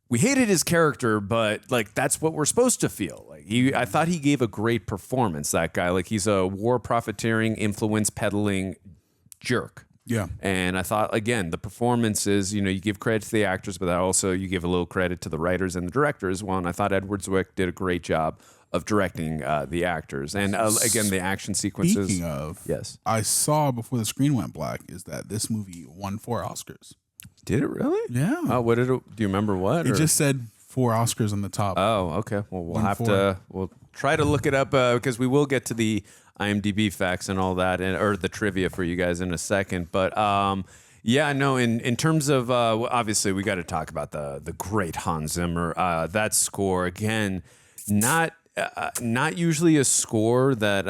we hated his character, but like that's what we're supposed to feel. Like I thought he gave a great performance, that guy. Like he's a war profiteering, influence peddling jerk. Yeah. And I thought, again, the performances, you give credit to the actors, but also you give a little credit to the writers and the director as well. And I thought Edward Zwick did a great job of directing the actors. And again, the action sequences. Speaking of, yes, I saw before the screen went black is that this movie won 4 Oscars. Did it really? Yeah. Oh, what did it, do you remember what? It just said 4 Oscars on the top. Oh, okay. Well, we'll try to look it up because we will get to the IMDb facts and all that, or the trivia for you guys in a second. But in terms of obviously we got to talk about the great Hans Zimmer. That score, again, not usually a score that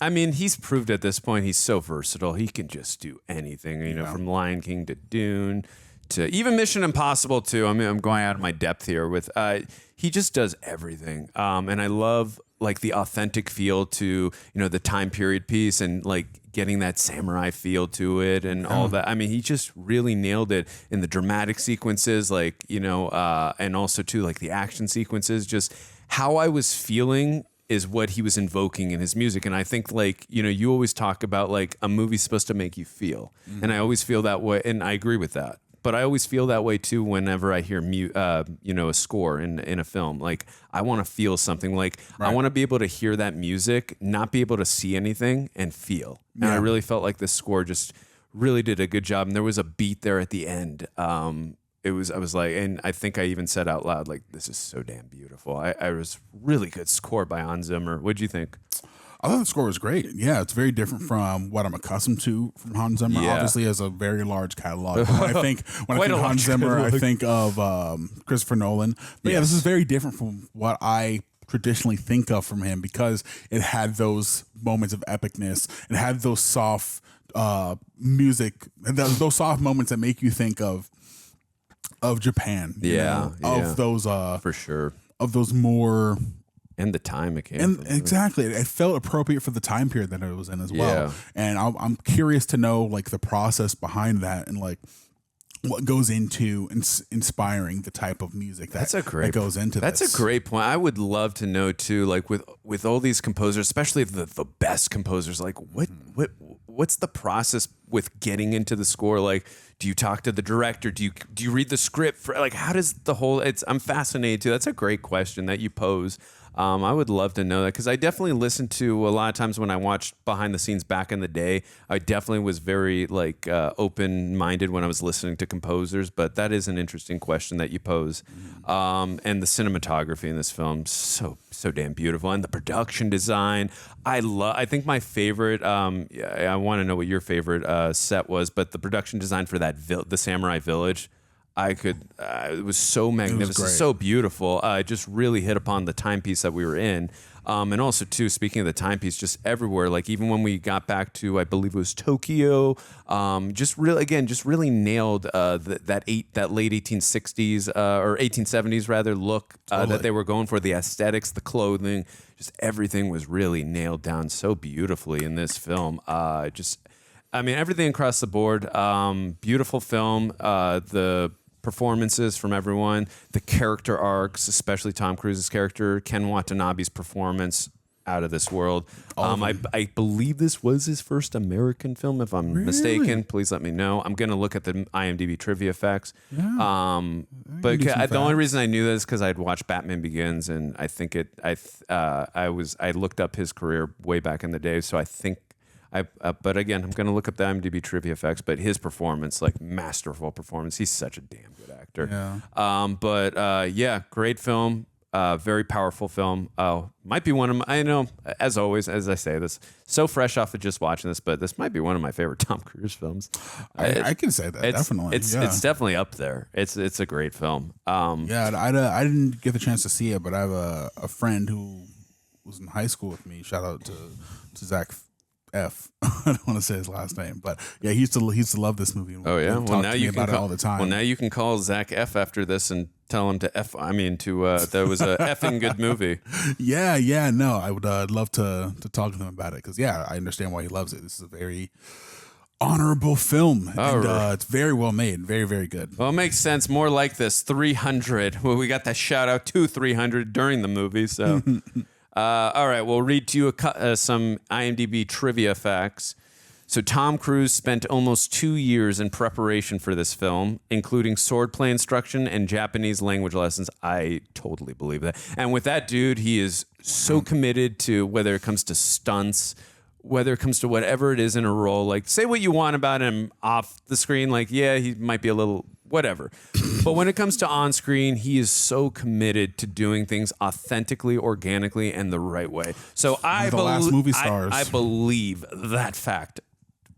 I mean, he's proved at this point he's so versatile. He can just do anything, from Lion King to Dune to even Mission Impossible too. I mean, I'm going out of my depth here with he just does everything. And I love like the authentic feel to, the time period piece and like getting that samurai feel to it and all that. I mean, he just really nailed it in the dramatic sequences, like, and also too, like the action sequences, just how I was feeling is what he was invoking in his music. And I think like, you always talk about like a movie's supposed to make you feel. Mm-hmm. And I always feel that way. And I agree with that. But I always feel that way too whenever I hear a score in a film. Like I want to feel something. Like I want to be able to hear that music, not be able to see anything, and feel. Yeah. And I really felt like this score just really did a good job. And there was a beat there at the end. I was like, and I think I even said out loud, like, this is so damn beautiful. I was really good score by Hans Zimmer. What'd you think? I thought the score was great. Yeah, it's very different from what I'm accustomed to from Hans Zimmer. Yeah. Obviously, has a very large catalog. When I think Hans Zimmer, I think of Christopher Nolan. But yeah, this is very different from what I traditionally think of from him because it had those moments of epicness. It had those soft music, those soft moments that make you think of Japan. Those for sure, of those more. And the time it came from. Exactly. It felt appropriate for the time period that it was in as well. Yeah. And I'm curious to know like the process behind that and like what goes into inspiring the type of music that goes into That's this. a great point. I would love to know too, like with all these composers, especially the best composers, like what's the process with getting into the score? Like, do you talk to the director? Do you read the script? Like, how does the whole? I'm fascinated too. That's a great question that you pose. I would love to know that because I definitely listened to a lot of times when I watched behind the scenes back in the day. I definitely was very like open-minded when I was listening to composers. But that is an interesting question that you pose. And the cinematography in this film so damn beautiful, and the production design. I think my favorite. I want to know what your favorite set was, but the production design for that the Samurai Village. It was so magnificent, so beautiful. It just really hit upon the timepiece that we were in. And also, too, speaking of the timepiece, just everywhere, like even when we got back to, I believe it was Tokyo, just really nailed that late 1860s or 1870s rather look that they were going for, the aesthetics, the clothing, just everything was really nailed down so beautifully in this film. Everything across the board, beautiful film, the performances from everyone, the character arcs, especially Tom Cruise's character, Ken Watanabe's performance, out of this world. I believe this was his first American film, if I'm mistaken. Please let me know. I'm going to look at the IMDb trivia facts. Yeah. But the only reason I knew this is because I'd watched Batman Begins, and I think I looked up his career way back in the day, so I think but again, I'm going to look up the IMDb trivia facts, but his performance, like masterful performance. He's such a damn good actor. Yeah. Great film. Very powerful film. Might be one of my, I know, as always, as I say this, so fresh off of just watching this, but this might be one of my favorite Tom Cruise films. I can say that, definitely. It's definitely up there. It's a great film. I didn't get the chance to see it, but I have a friend who was in high school with me. Shout out to Zach F. I don't want to say his last name, but yeah, he used to love this movie. Oh yeah, well now you can about it all the time. Well, now you can call Zach F after this and tell him to F. I mean, that was a effing good movie. Yeah. No, I would love to talk to him about it because I understand why he loves it. This is a very honorable film, and it's very well made, very, very good. Well, it makes sense. More like this 300. Well, we got that shout out to 300 during the movie, so. All right, we'll read to you some IMDb trivia facts. So Tom Cruise spent almost 2 years in preparation for this film, including swordplay instruction and Japanese language lessons. I totally believe that. And with that dude, he is so committed to whether it comes to stunts, whether it comes to whatever it is in a role. Like, say what you want about him off the screen. Like, yeah, he might be a little whatever. But when it comes to on screen, he is so committed to doing things authentically, organically, and the right way. So I believe that fact.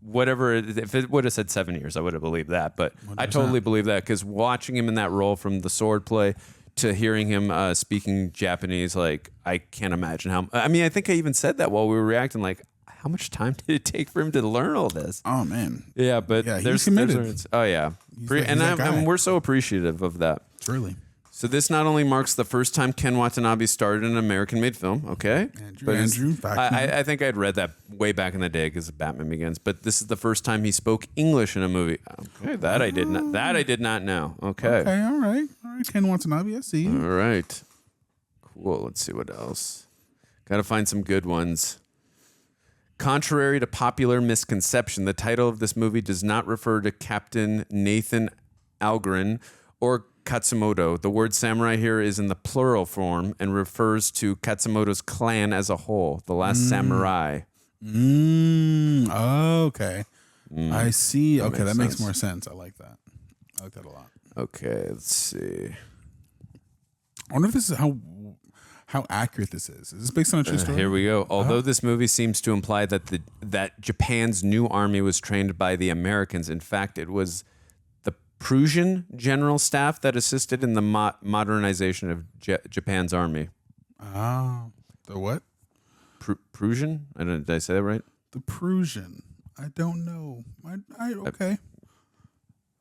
Whatever, if it would have said 7 years, I would have believed that. But 100%. I totally believe that because watching him in that role, from the swordplay to hearing him speaking Japanese, like I can't imagine how. I mean, I think I even said that while we were reacting, like, how much time did it take for him to learn all this? Oh man, yeah, but he's committed. We're so appreciative of that. Truly. So this not only marks the first time Ken Watanabe starred in an American-made film, okay? Andrew, I think I'd read that way back in the day because Batman Begins, but this is the first time he spoke English in a movie. Okay, that I did not know. Okay. Okay, all right. Ken Watanabe, I see you. All right. Cool. Let's see what else. Got to find some good ones. Contrary to popular misconception, the title of this movie does not refer to Captain Nathan Algren or Katsumoto. The word samurai here is in the plural form and refers to Katsumoto's clan as a whole, the last samurai. Okay. I see. Okay, that makes more sense. I like that. I like that a lot. Okay, let's see. I wonder if this is how accurate this is. Is this based on a true story? Here we go. Although this movie seems to imply that that Japan's new army was trained by the Americans, in fact, it was the Prussian general staff that assisted in the modernization of Japan's army. The what? Prussian? Did I say that right? The Prussian. I don't know. Okay.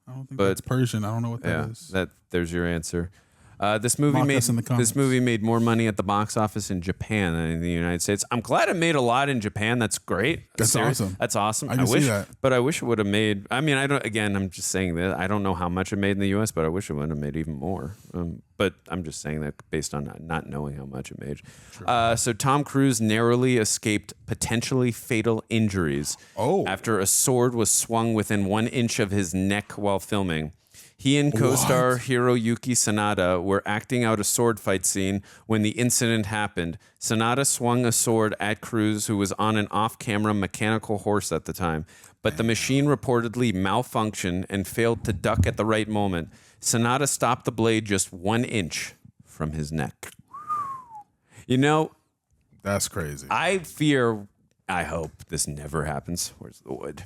I don't think that's Persian. I don't know what that is. There's your answer. This movie made more money at the box office in Japan than in the United States. I'm glad it made a lot in Japan. That's great. That's awesome. That's awesome. I can see that. But I wish it would have made. I mean, I don't. Again, I'm just saying that I don't know how much it made in the U.S., but I wish it would have made even more. But I'm just saying that based on not knowing how much it made. So Tom Cruise narrowly escaped potentially fatal injuries after a sword was swung within 1 inch of his neck while filming. He and co-star Hiroyuki Sanada were acting out a sword fight scene when the incident happened. Sanada swung a sword at Cruise, who was on an off-camera mechanical horse at the time, but the machine reportedly malfunctioned and failed to duck at the right moment. Sanada stopped the blade just 1 inch from his neck. You know, that's crazy. I hope this never happens. Where's the wood?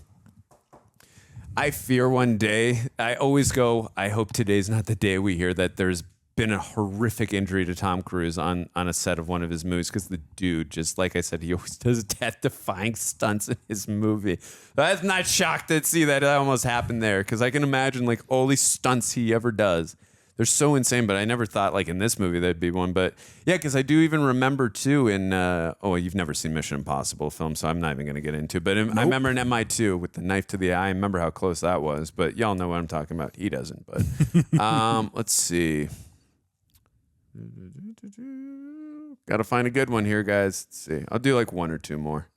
I fear one day, I always go, I hope today's not the day we hear that there's been a horrific injury to Tom Cruise on a set of one of his movies, because the dude, just like I said, he always does death-defying stunts in his movie. I'm not shocked to see that almost happened there, because I can imagine like all these stunts he ever does. They're so insane, but I never thought like in this movie there'd be one. But yeah, because I do even remember too in you've never seen Mission Impossible film, so I'm not even going to get into. But I remember in MI2 with the knife to the eye. I remember how close that was. But y'all know what I'm talking about. He doesn't. But let's see. Got to find a good one here, guys. Let's see. I'll do like one or two more.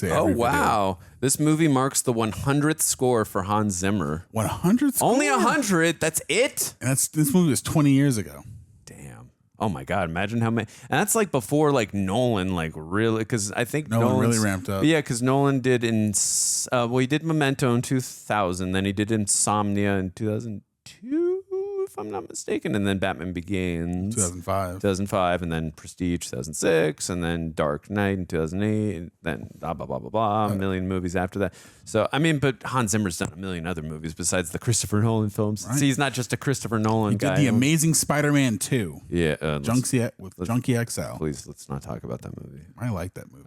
Oh, wow. This movie marks the 100th score for Hans Zimmer. 100th score? Only 100? That's it? And this movie was 20 years ago. Damn. Oh, my God. Imagine how many. And that's like before like Nolan, like really, because I think Nolan really ramped up. Yeah, because Nolan did he did Memento in 2000, then he did Insomnia in 2002. If I'm not mistaken, and then Batman Begins 2005, and then Prestige 2006, and then Dark Knight in 2008, and then blah blah blah blah blah, a million movies after that. So I mean, but Hans Zimmer's done a million other movies besides the Christopher Nolan films. Right. See, he's not just a Christopher Nolan guy. He did The Amazing Spider-Man 2. Yeah, Junkie XL. Please, let's not talk about that movie. I like that movie.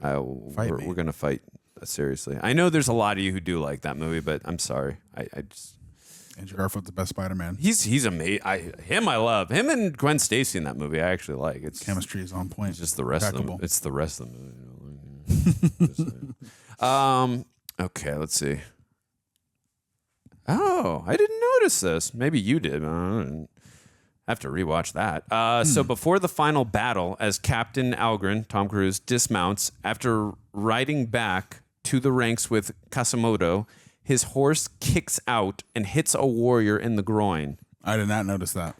We're gonna fight seriously. I know there's a lot of you who do like that movie, but I'm sorry. I just. Andrew Garfield's the best Spider-Man. He's amazing. I love him and Gwen Stacy in that movie. I actually like it. Chemistry is on point. It's just the rest of them. It's the rest of the movie. Okay, let's see. Oh, I didn't notice this. Maybe you did. I have to rewatch that. So before the final battle, as Captain Algren, Tom Cruise, dismounts after riding back to the ranks with Kasimoto, his horse kicks out and hits a warrior in the groin. I did not notice that.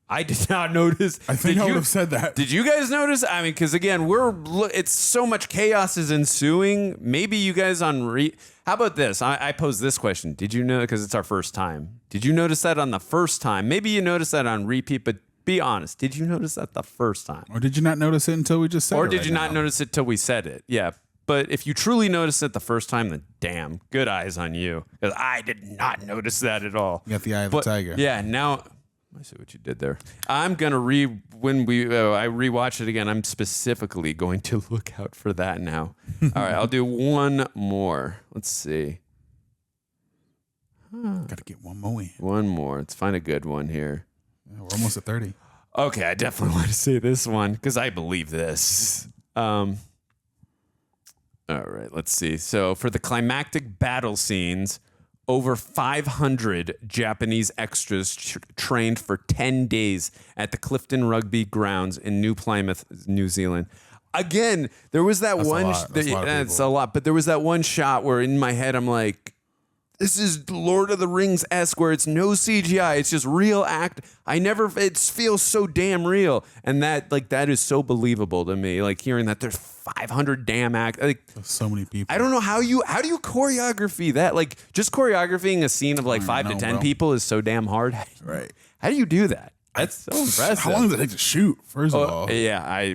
I did not notice. I think I would have said that. Did you guys notice? I mean, because again, it's so much chaos is ensuing. Maybe you guys how about this? I pose this question. Did you know, because it's our first time, did you notice that on the first time? Maybe you noticed that on repeat, but be honest. Did you notice that the first time? Or did you not notice it until we just said it? Or did you not notice it till we said it? Yeah. But if you truly noticed it the first time, then damn, good eyes on you. Because I did not notice that at all. You got the eye of the tiger. Yeah, now I see what you did there. I'm gonna when I rewatch it again, I'm specifically going to look out for that now. All right, I'll do one more. Let's see. Got to get one more in. One more. Let's find a good one here. Yeah, we're almost at 30. Okay, I definitely want to say this one because I believe this. All right, let's see. So for the climactic battle scenes, over 500 Japanese extras trained for 10 days at the Clifton Rugby Grounds in New Plymouth, New Zealand. Again, there was that one. That's a lot, but there was that one shot where in my head I'm like, this is Lord of the Rings-esque where it's no CGI. It's just real act. It feels so damn real. And that is so believable to me. Like hearing that there's 500 damn act. Like so many people. I don't know how do you choreography that? Like just choreographing a scene of like 5 to 10 people is so damn hard. Right. How do you do that? That's so impressive. How long does it take to shoot? First of all, yeah,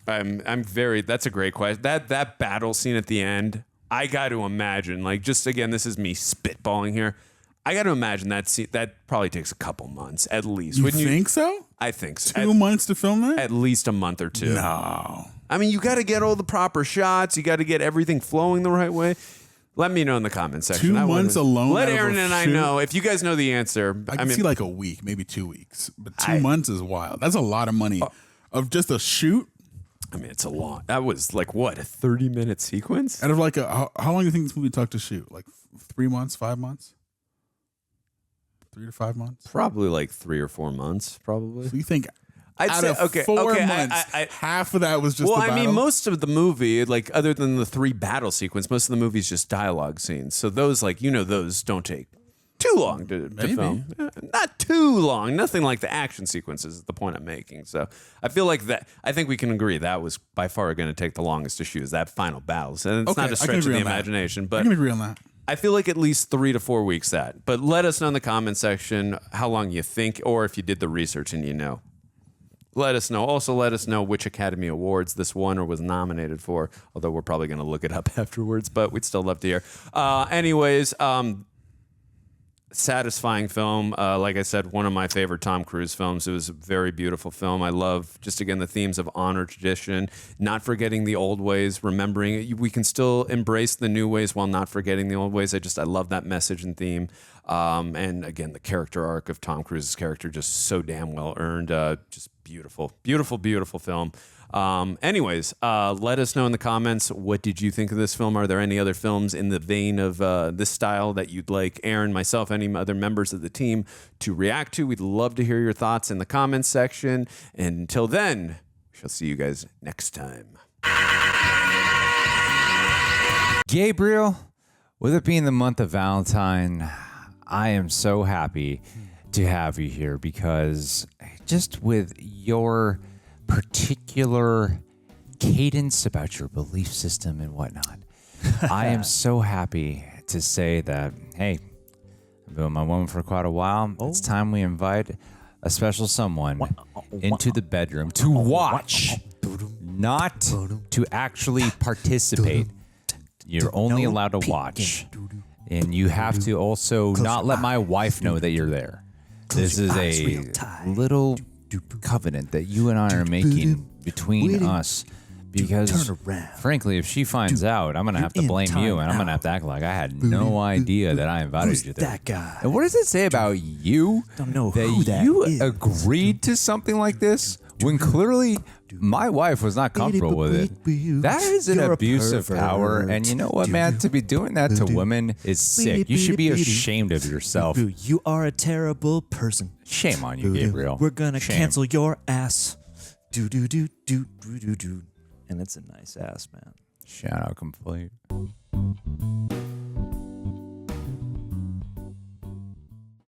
I'm very. That's a great question. That battle scene at the end, I got to imagine. Like, just again, this is me spitballing here. I got to imagine that scene, that probably takes a couple months at least. Wouldn't you think so? I think so. 2 months to film that? At least a month or two. No. I mean, you got to get all the proper shots. You got to get everything flowing the right way. Let me know in the comment section. 2 months alone. Let out of Aaron a and I shoot? know if you guys know the answer. I can see like a week, maybe 2 weeks, but 2 months is wild. That's a lot of money of just a shoot. I mean, it's a lot. That was like what, a 30-minute sequence? Out of like how long do you think this movie took to shoot? Like 3 months, 5 months? 3 to 5 months? Probably like 3 or 4 months, probably. So you think I'd out say, of okay, 4 okay, months, half of that was just well, the I mean, battle? most of the movie, like other than the 3 battle sequence, most of the movie is just dialogue scenes. So those, like, those don't take too long to film. Not too long. Nothing like the action sequences is the point I'm making. So I feel like that. I think we can agree that was by far going to take the longest to shoot is that final battle. And it's not a stretch of the imagination, but I can agree on that. I feel like at least 3 to 4 weeks that. But let us know in the comment section how long you think, or if you did the research and you know. Let us know. Also, let us know which Academy Awards this won or was nominated for. Although we're probably going to look it up afterwards, but we'd still love to hear. Anyways, satisfying film. Like I said, one of my favorite Tom Cruise films. It was a very beautiful film. I love, just again, the themes of honor, tradition, not forgetting the old ways, remembering we can still embrace the new ways while not forgetting the old ways. I love that message and theme. And again, the character arc of Tom Cruise's character, just so damn well earned. Just beautiful, beautiful, beautiful film. Anyways, let us know in the comments, what did you think of this film? Are there any other films in the vein of this style that you'd like Aaron, myself, any other members of the team to react to? We'd love to hear your thoughts in the comments section. And until then, we shall see you guys next time. Gabriel, with it being the month of Valentine, I am so happy to have you here because just with your particular cadence about your belief system and whatnot, I am so happy to say that, hey, I've been with my woman for quite a while. It's time we invite a special someone into the bedroom to watch, not to actually participate. You're only allowed to watch. And you have to also not let my wife know that you're there. This is a little covenant that you and I are making between us. Because, frankly, if she finds out, I'm going to have to blame you, and I'm going to have to act like I had no idea that I invited you there. That guy? And what does it say about you that you agreed to something like this when clearly my wife was not comfortable with it? That is an abuse of power, and you know what, man? To be doing that to women is sick. You should be ashamed of yourself. You are a terrible person. Shame on you, Gabriel. We're gonna Shame. cancel your ass. Do. And it's a nice ass, man. Shout out complete.